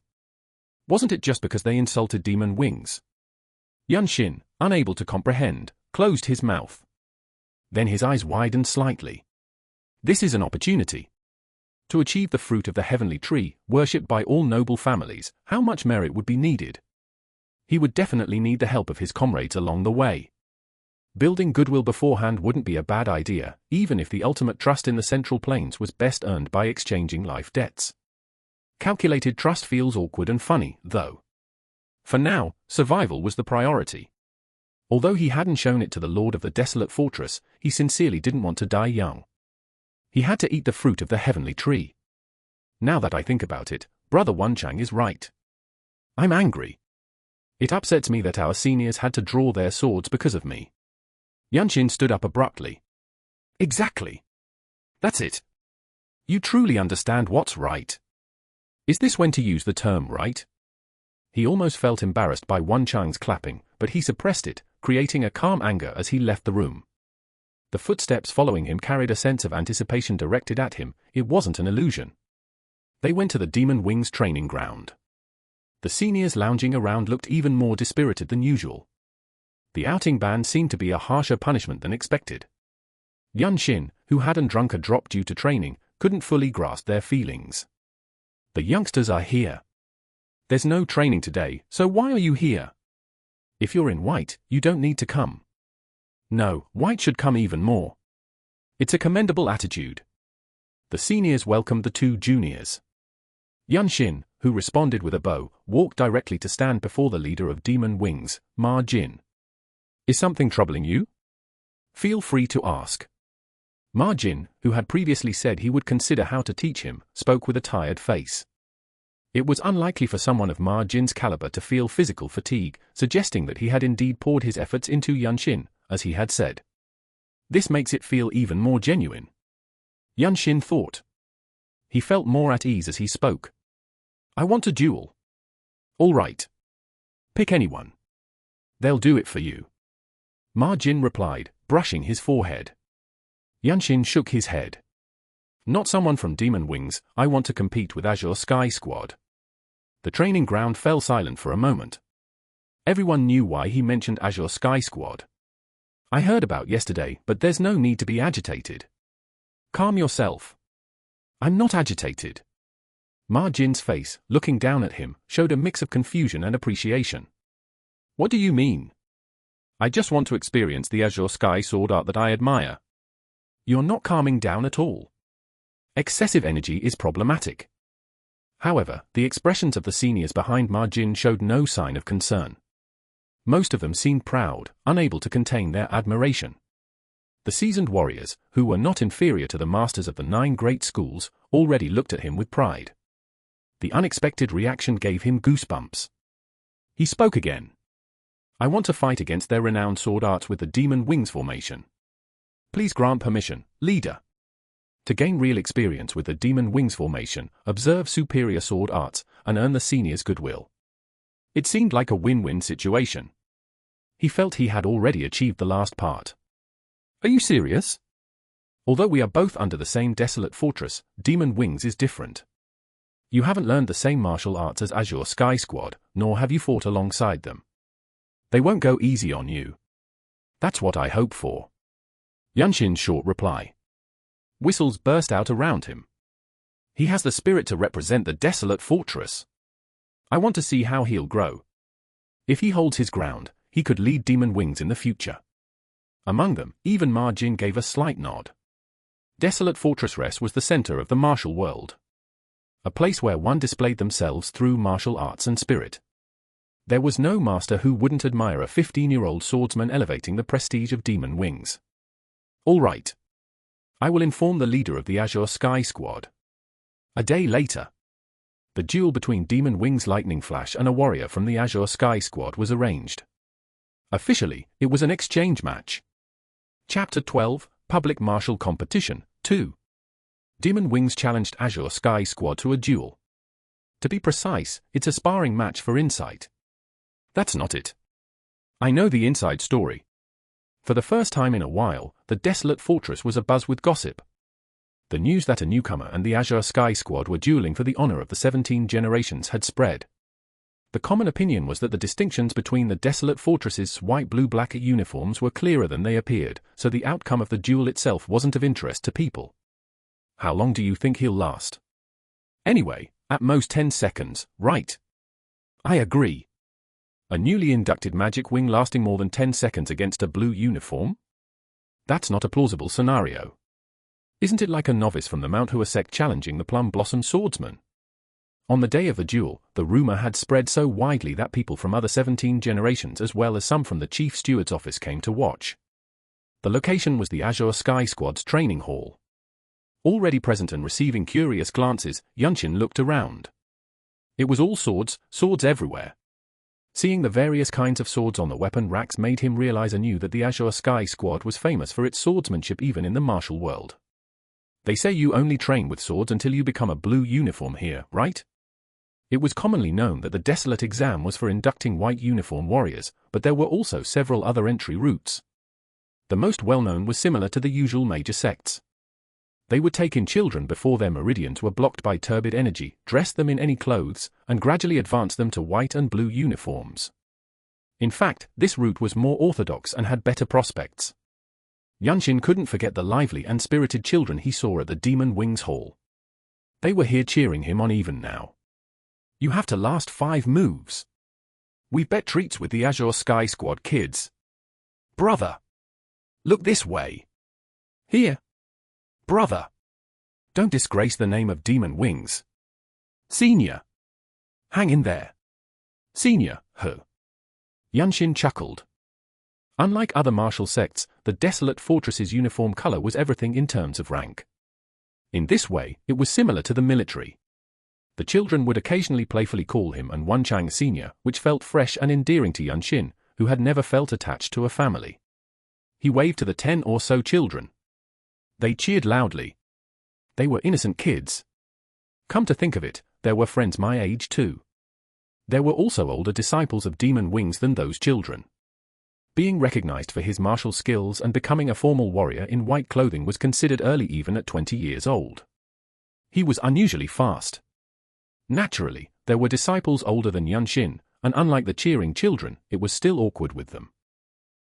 Wasn't it just because they insulted Demon Wings? Yunshin, unable to comprehend, closed his mouth. Then his eyes widened slightly. This is an opportunity. To achieve the fruit of the heavenly tree, worshipped by all noble families, how much merit would be needed? He would definitely need the help of his comrades along the way. Building goodwill beforehand wouldn't be a bad idea, even if the ultimate trust in the Central Plains was best earned by exchanging life debts. Calculated trust feels awkward and funny, though. For now, survival was the priority. Although he hadn't shown it to the Lord of the Desolate Fortress, he sincerely didn't want to die young. He had to eat the fruit of the heavenly tree. Now that I think about it, Brother Wan Chang is right. I'm angry. It upsets me that our seniors had to draw their swords because of me. Yunshin stood up abruptly. Exactly. That's it. You truly understand what's right. Is this when to use the term right? He almost felt embarrassed by Wan Chang's clapping, but he suppressed it, creating a calm anger as he left the room. The footsteps following him carried a sense of anticipation directed at him. It wasn't an illusion. They went to the Demon Wings training ground. The seniors lounging around looked even more dispirited than usual. The outing ban seemed to be a harsher punishment than expected. Yunshin, who hadn't drunk a drop due to training, couldn't fully grasp their feelings. The youngsters are here. There's no training today, so why are you here? If you're in white, you don't need to come. No, white should come even more. It's a commendable attitude. The seniors welcomed the two juniors. Yunshin, who responded with a bow, walked directly to stand before the leader of Demon Wings, Ma Jin. Is something troubling you? Feel free to ask. Ma Jin, who had previously said he would consider how to teach him, spoke with a tired face. It was unlikely for someone of Ma Jin's caliber to feel physical fatigue, suggesting that he had indeed poured his efforts into Yunshin, as he had said. This makes it feel even more genuine. Yunshin thought. He felt more at ease as he spoke. I want a duel. All right. Pick anyone. They'll do it for you. Ma Jin replied, brushing his forehead. Yunshin shook his head. Not someone from Demon Wings. I want to compete with Azure Sky Squad. The training ground fell silent for a moment. Everyone knew why he mentioned Azure Sky Squad. I heard about yesterday, but there's no need to be agitated. Calm yourself. I'm not agitated. Ma Jin's face, looking down at him, showed a mix of confusion and appreciation. What do you mean? I just want to experience the Azure Sky sword art that I admire. You're not calming down at all. Excessive energy is problematic. However, the expressions of the seniors behind Ma Jin showed no sign of concern. Most of them seemed proud, unable to contain their admiration. The seasoned warriors, who were not inferior to the masters of the 9 great schools, already looked at him with pride. The unexpected reaction gave him goosebumps. He spoke again. I want to fight against their renowned sword arts with the Demon Wings formation. Please grant permission, leader. To gain real experience with the Demon Wings formation, observe superior sword arts, and earn the seniors' goodwill. It seemed like a win-win situation. He felt he had already achieved the last part. Are you serious? Although we are both under the same desolate fortress, Demon Wings is different. You haven't learned the same martial arts as Azure Sky Squad, nor have you fought alongside them. They won't go easy on you. That's what I hope for. Yunshin's short reply. Whistles burst out around him. He has the spirit to represent the desolate fortress. I want to see how he'll grow. If he holds his ground, he could lead Demon Wings in the future. Among them, even Ma Jin gave a slight nod. Desolate Fortress Rest was the center of the martial world. A place where one displayed themselves through martial arts and spirit. There was no master who wouldn't admire a 15-year-old swordsman elevating the prestige of Demon Wings. All right. I will inform the leader of the Azure Sky Squad. A day later, the duel between Demon Wings Lightning Flash and a warrior from the Azure Sky Squad was arranged. Officially, it was an exchange match. Chapter 12, Public Martial Competition, 2. Demon Wings challenged Azure Sky Squad to a duel. To be precise, it's a sparring match for insight. That's not it. I know the inside story. For the first time in a while, the desolate fortress was abuzz with gossip. The news that a newcomer and the Azure Sky Squad were dueling for the honor of the 17 generations had spread. The common opinion was that the distinctions between the desolate fortress's white-blue-black uniforms were clearer than they appeared, so the outcome of the duel itself wasn't of interest to people. How long do you think he'll last? Anyway, at most 10 seconds, right? I agree. A newly inducted magic wing lasting more than 10 seconds against a blue uniform? That's not a plausible scenario. Isn't it like a novice from the Mount Hua sect challenging the Plum Blossom swordsman? On the day of the duel, the rumor had spread so widely that people from other 17 generations as well as some from the Chief Steward's office came to watch. The location was the Azure Sky Squad's training hall. Already present and receiving curious glances, Yunshin looked around. It was all swords, swords everywhere. Seeing the various kinds of swords on the weapon racks made him realize anew that the Azure Sky Squad was famous for its swordsmanship even in the martial world. They say you only train with swords until you become a blue uniform here, right? It was commonly known that the Desolate exam was for inducting white uniform warriors, but there were also several other entry routes. The most well-known was similar to the usual major sects. They would take in children before their meridians were blocked by turbid energy, dress them in any clothes, and gradually advance them to white and blue uniforms. In fact, this route was more orthodox and had better prospects. Yunshin couldn't forget the lively and spirited children he saw at the Demon Wings Hall. They were here cheering him on even now. You have to last 5 moves. We've bet treats with the Azure Sky Squad kids. Brother! Look this way. Here. Brother! Don't disgrace the name of Demon Wings. Senior! Hang in there. Senior, huh? Yunshin chuckled. Unlike other martial sects, the Desolate Fortress's uniform color was everything in terms of rank. In this way, it was similar to the military. The children would occasionally playfully call him and Wanchang Senior, which felt fresh and endearing to Yunshin, who had never felt attached to a family. He waved to the 10 or so children. They cheered loudly. They were innocent kids. Come to think of it, there were friends my age too. There were also older disciples of Demon Wings than those children. Being recognized for his martial skills and becoming a formal warrior in white clothing was considered early even at 20 years old. He was unusually fast. Naturally, there were disciples older than Yunshin, and unlike the cheering children, it was still awkward with them.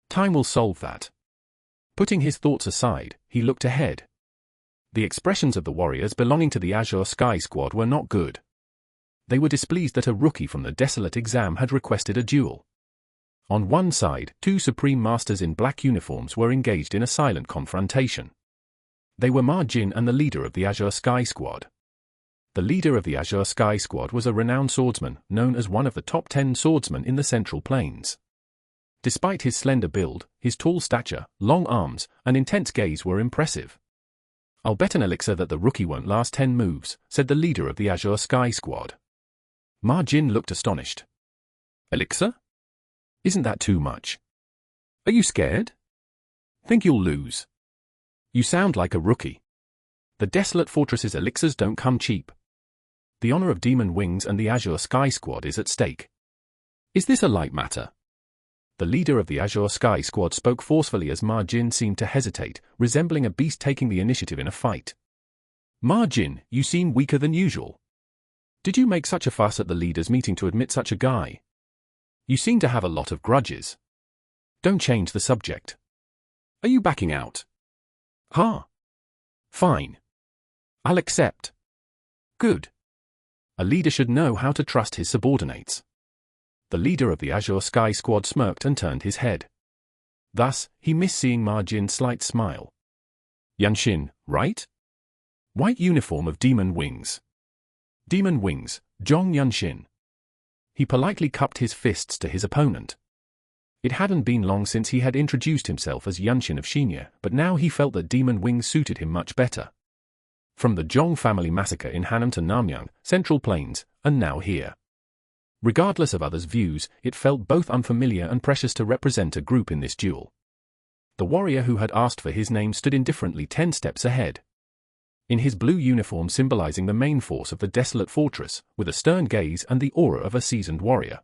Time will solve that. Putting his thoughts aside, he looked ahead. The expressions of the warriors belonging to the Azure Sky Squad were not good. They were displeased that a rookie from the Desolate exam had requested a duel. On one side, 2 Supreme Masters in black uniforms were engaged in a silent confrontation. They were Ma Jin and the leader of the Azure Sky Squad. The leader of the Azure Sky Squad was a renowned swordsman, known as one of the top 10 swordsmen in the Central Plains. Despite his slender build, his tall stature, long arms, and intense gaze were impressive. I'll bet an elixir that the rookie won't last 10 moves, said the leader of the Azure Sky Squad. Ma Jin looked astonished. Elixir? Isn't that too much? Are you scared? Think you'll lose? You sound like a rookie. The Desolate Fortress's elixirs don't come cheap. The honor of Demon Wings and the Azure Sky Squad is at stake. Is this a light matter? The leader of the Azure Sky Squad spoke forcefully as Ma Jin seemed to hesitate, resembling a beast taking the initiative in a fight. Ma Jin, you seem weaker than usual. Did you make such a fuss at the leaders' meeting to admit such a guy? You seem to have a lot of grudges. Don't change the subject. Are you backing out? Huh? Fine. I'll accept. Good. A leader should know how to trust his subordinates. The leader of the Azure Sky Squad smirked and turned his head. Thus, he missed seeing Ma Jin's slight smile. Yunshin, right? White uniform of Demon Wings. Demon Wings, Zhong Yunshin. He politely cupped his fists to his opponent. It hadn't been long since he had introduced himself as Yunshin of Shinya, but now he felt that Demon Wings suited him much better. From the Zhong family massacre in Hanam to Namyang, Central Plains, and now here. Regardless of others' views, it felt both unfamiliar and precious to represent a group in this duel. The warrior who had asked for his name stood indifferently 10 steps ahead. In his blue uniform symbolizing the main force of the Desolate Fortress, with a stern gaze and the aura of a seasoned warrior.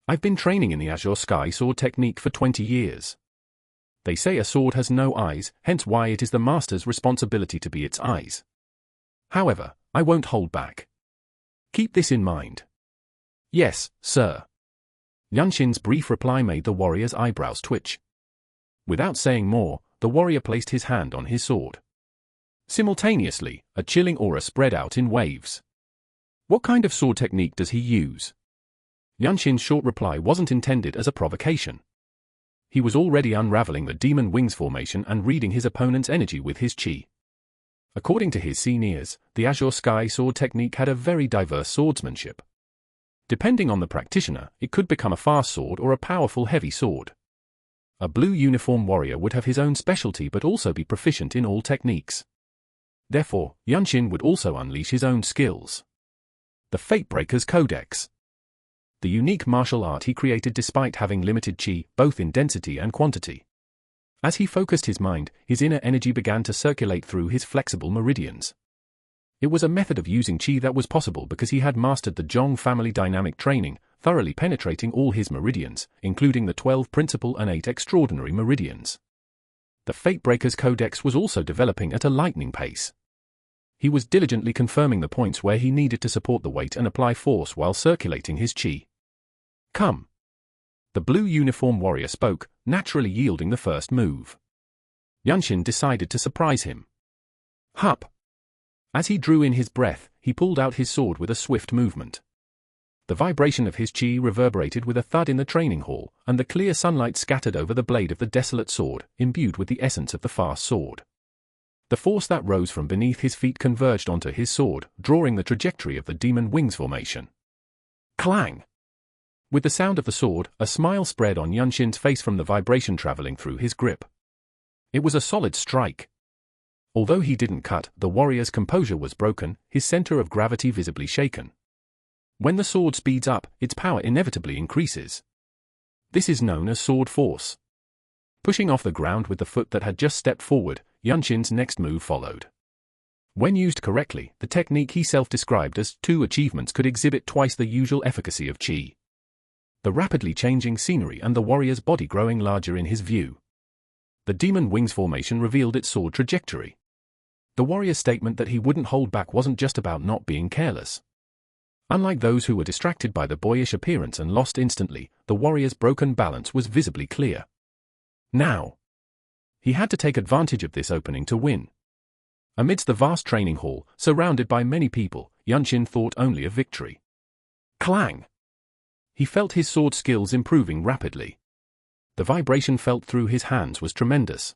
I've been training in the Azure Sky Sword technique for 20 years. They say a sword has no eyes, hence why it is the master's responsibility to be its eyes. However, I won't hold back. Keep this in mind. Yes, sir. Yunshin's brief reply made the warrior's eyebrows twitch. Without saying more, the warrior placed his hand on his sword. Simultaneously, a chilling aura spread out in waves. What kind of sword technique does he use? Yunshin's short reply wasn't intended as a provocation. He was already unraveling the Demon Wings formation and reading his opponent's energy with his chi. According to his seniors, the Azure Sky Sword technique had a very diverse swordsmanship. Depending on the practitioner, it could become a fast sword or a powerful heavy sword. A blue uniform warrior would have his own specialty but also be proficient in all techniques. Therefore, Yunshin would also unleash his own skills. The Fatebreaker's Codex. the unique martial art he created despite having limited chi, both in density and quantity. As he focused his mind, his inner energy began to circulate through his flexible meridians. It was a method of using chi that was possible because he had mastered the Zhong family dynamic training, thoroughly penetrating all his meridians, including the 12 principal and 8 extraordinary meridians. The Fatebreaker's Codex was also developing at a lightning pace. He was diligently confirming the points where he needed to support the weight and apply force while circulating his chi. Come. The blue uniform warrior spoke, naturally yielding the first move. Yunshin decided to surprise him. Hup! As he drew in his breath, he pulled out his sword with a swift movement. The vibration of his chi reverberated with a thud in the training hall, and the clear sunlight scattered over the blade of the desolate sword, imbued with the essence of the fast sword. The force that rose from beneath his feet converged onto his sword, drawing the trajectory of the demon wings formation. Clang! With the sound of the sword, a smile spread on Yunshin's face from the vibration traveling through his grip. It was a solid strike. Although he didn't cut, the warrior's composure was broken, his center of gravity visibly shaken. When the sword speeds up, its power inevitably increases. This is known as sword force. Pushing off the ground with the foot that had just stepped forward, Yunshin's next move followed. When used correctly, the technique he self-described as 2 achievements could exhibit twice the usual efficacy of chi. The rapidly changing scenery and the warrior's body growing larger in his view. The demon wings formation revealed its sword trajectory. The warrior's statement that he wouldn't hold back wasn't just about not being careless. Unlike those who were distracted by the boyish appearance and lost instantly, the warrior's broken balance was visibly clear. Now, he had to take advantage of this opening to win. Amidst the vast training hall, surrounded by many people, Yunshin thought only of victory. Clang! He felt his sword skills improving rapidly. The vibration felt through his hands was tremendous.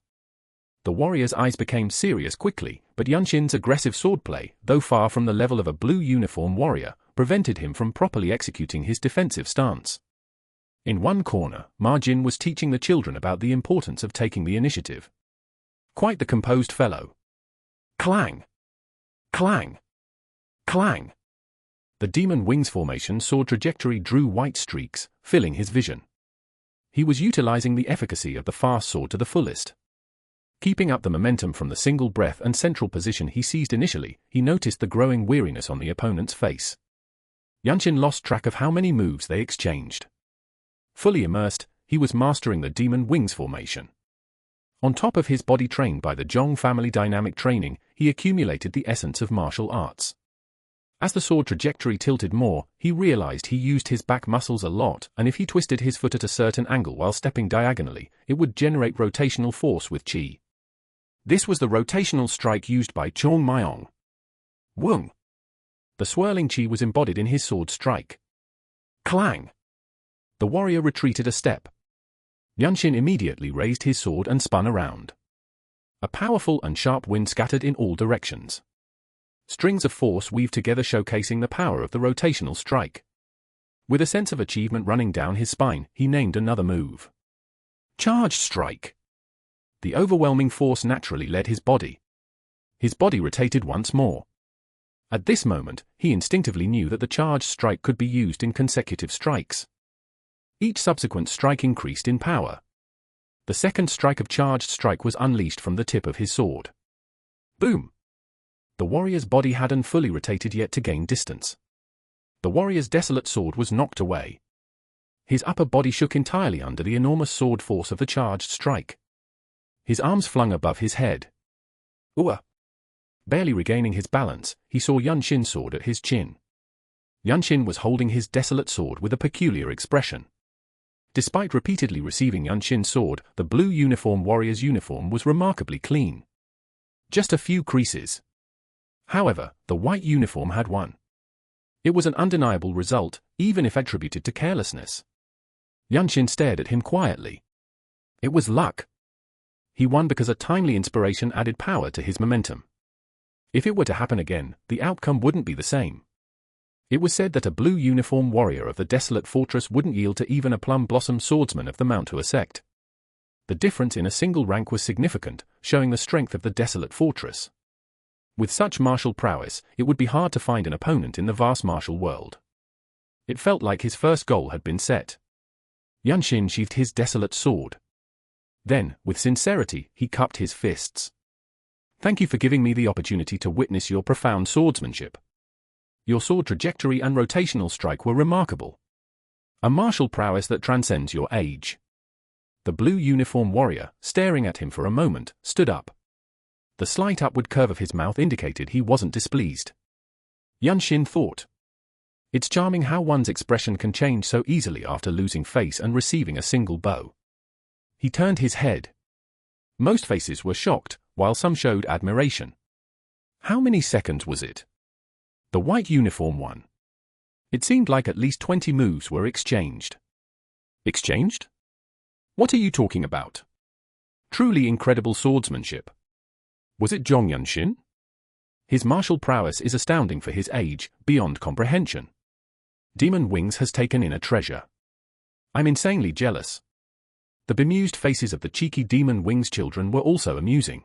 The warrior's eyes became serious quickly, but Yunshin's aggressive swordplay, though far from the level of a blue uniform warrior, prevented him from properly executing his defensive stance. In one corner, Ma Jin was teaching the children about the importance of taking the initiative. Quite the composed fellow. Clang! Clang! Clang! The demon wings formation sword trajectory drew white streaks, filling his vision. He was utilizing the efficacy of the fast sword to the fullest. Keeping up the momentum from the single breath and central position he seized initially, he noticed the growing weariness on the opponent's face. Yunshin lost track of how many moves they exchanged. Fully immersed, he was mastering the demon wings formation. On top of his body trained by the Zhong family dynamic training, he accumulated the essence of martial arts. As the sword trajectory tilted more, he realized he used his back muscles a lot, and if he twisted his foot at a certain angle while stepping diagonally, it would generate rotational force with chi. This was the rotational strike used by Chong Myong. Wung! The swirling chi was embodied in his sword strike. Clang! The warrior retreated a step. Yunshin immediately raised his sword and spun around. A powerful and sharp wind scattered in all directions. Strings of force weaved together, showcasing the power of the rotational strike. With a sense of achievement running down his spine, he named another move. Charged strike. The overwhelming force naturally led his body. His body rotated once more. At this moment, he instinctively knew that the charged strike could be used in consecutive strikes. Each subsequent strike increased in power. The second strike of charged strike was unleashed from the tip of his sword. Boom! The warrior's body hadn't fully rotated yet to gain distance. The warrior's desolate sword was knocked away. His upper body shook entirely under the enormous sword force of the charged strike. His arms flung above his head. Ooh! Barely regaining his balance, he saw Yunshin's sword at his chin. Yunshin was holding his desolate sword with a peculiar expression. Despite repeatedly receiving Yunshin's sword, the blue uniform warrior's uniform was remarkably clean. Just a few creases. However, the white uniform had won. It was an undeniable result, even if attributed to carelessness. Yunshin stared at him quietly. It was luck. He won because a timely inspiration added power to his momentum. If it were to happen again, the outcome wouldn't be the same. It was said that a blue uniform warrior of the desolate fortress wouldn't yield to even a plum blossom swordsman of the Mount Hua sect. The difference in a single rank was significant, showing the strength of the desolate fortress. With such martial prowess, it would be hard to find an opponent in the vast martial world. It felt like his first goal had been set. Yunshin sheathed his desolate sword. Then, with sincerity, he cupped his fists. Thank you for giving me the opportunity to witness your profound swordsmanship. Your sword trajectory and rotational strike were remarkable. A martial prowess that transcends your age. The blue uniform warrior, staring at him for a moment, stood up. The slight upward curve of his mouth indicated he wasn't displeased. Yunshin thought. It's charming how one's expression can change so easily after losing face and receiving a single blow. He turned his head. Most faces were shocked, while some showed admiration. How many seconds was it? The white uniform won. It seemed like at least 20 moves were exchanged. Exchanged? What are you talking about? Truly incredible swordsmanship. Was it Zhong Yunshin? His martial prowess is astounding for his age, beyond comprehension. Demon Wings has taken in a treasure. I'm insanely jealous. The bemused faces of the cheeky Demon Wings children were also amusing.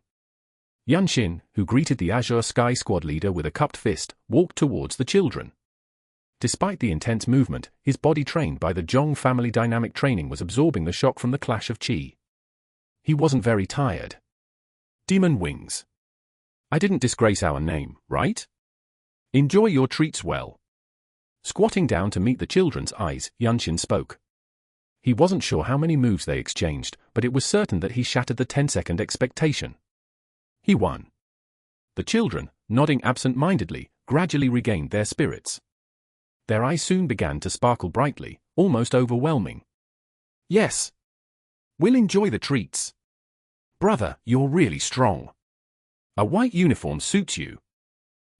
Yunshin, who greeted the Azure Sky Squad leader with a cupped fist, walked towards the children. Despite the intense movement, his body trained by the Zhong family dynamic training was absorbing the shock from the clash of chi. He wasn't very tired. Demon Wings. I didn't disgrace our name, right? Enjoy your treats well. Squatting down to meet the children's eyes, Yunshin spoke. He wasn't sure how many moves they exchanged, but it was certain that he shattered the 10-second expectation. He won. The children, nodding absent-mindedly, gradually regained their spirits. Their eyes soon began to sparkle brightly, almost overwhelming. Yes. We'll enjoy the treats. Brother, you're really strong. A white uniform suits you.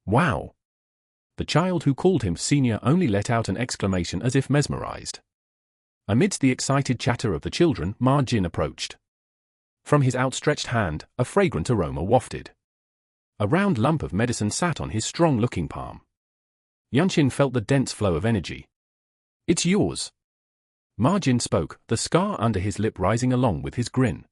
Wow. The child who called him senior only let out an exclamation as if mesmerized. Amidst the excited chatter of the children, Ma Jin approached. From his outstretched hand, a fragrant aroma wafted. A round lump of medicine sat on his strong-looking palm. Yunshin felt the dense flow of energy. It's yours. Ma Jin spoke, the scar under his lip rising along with his grin.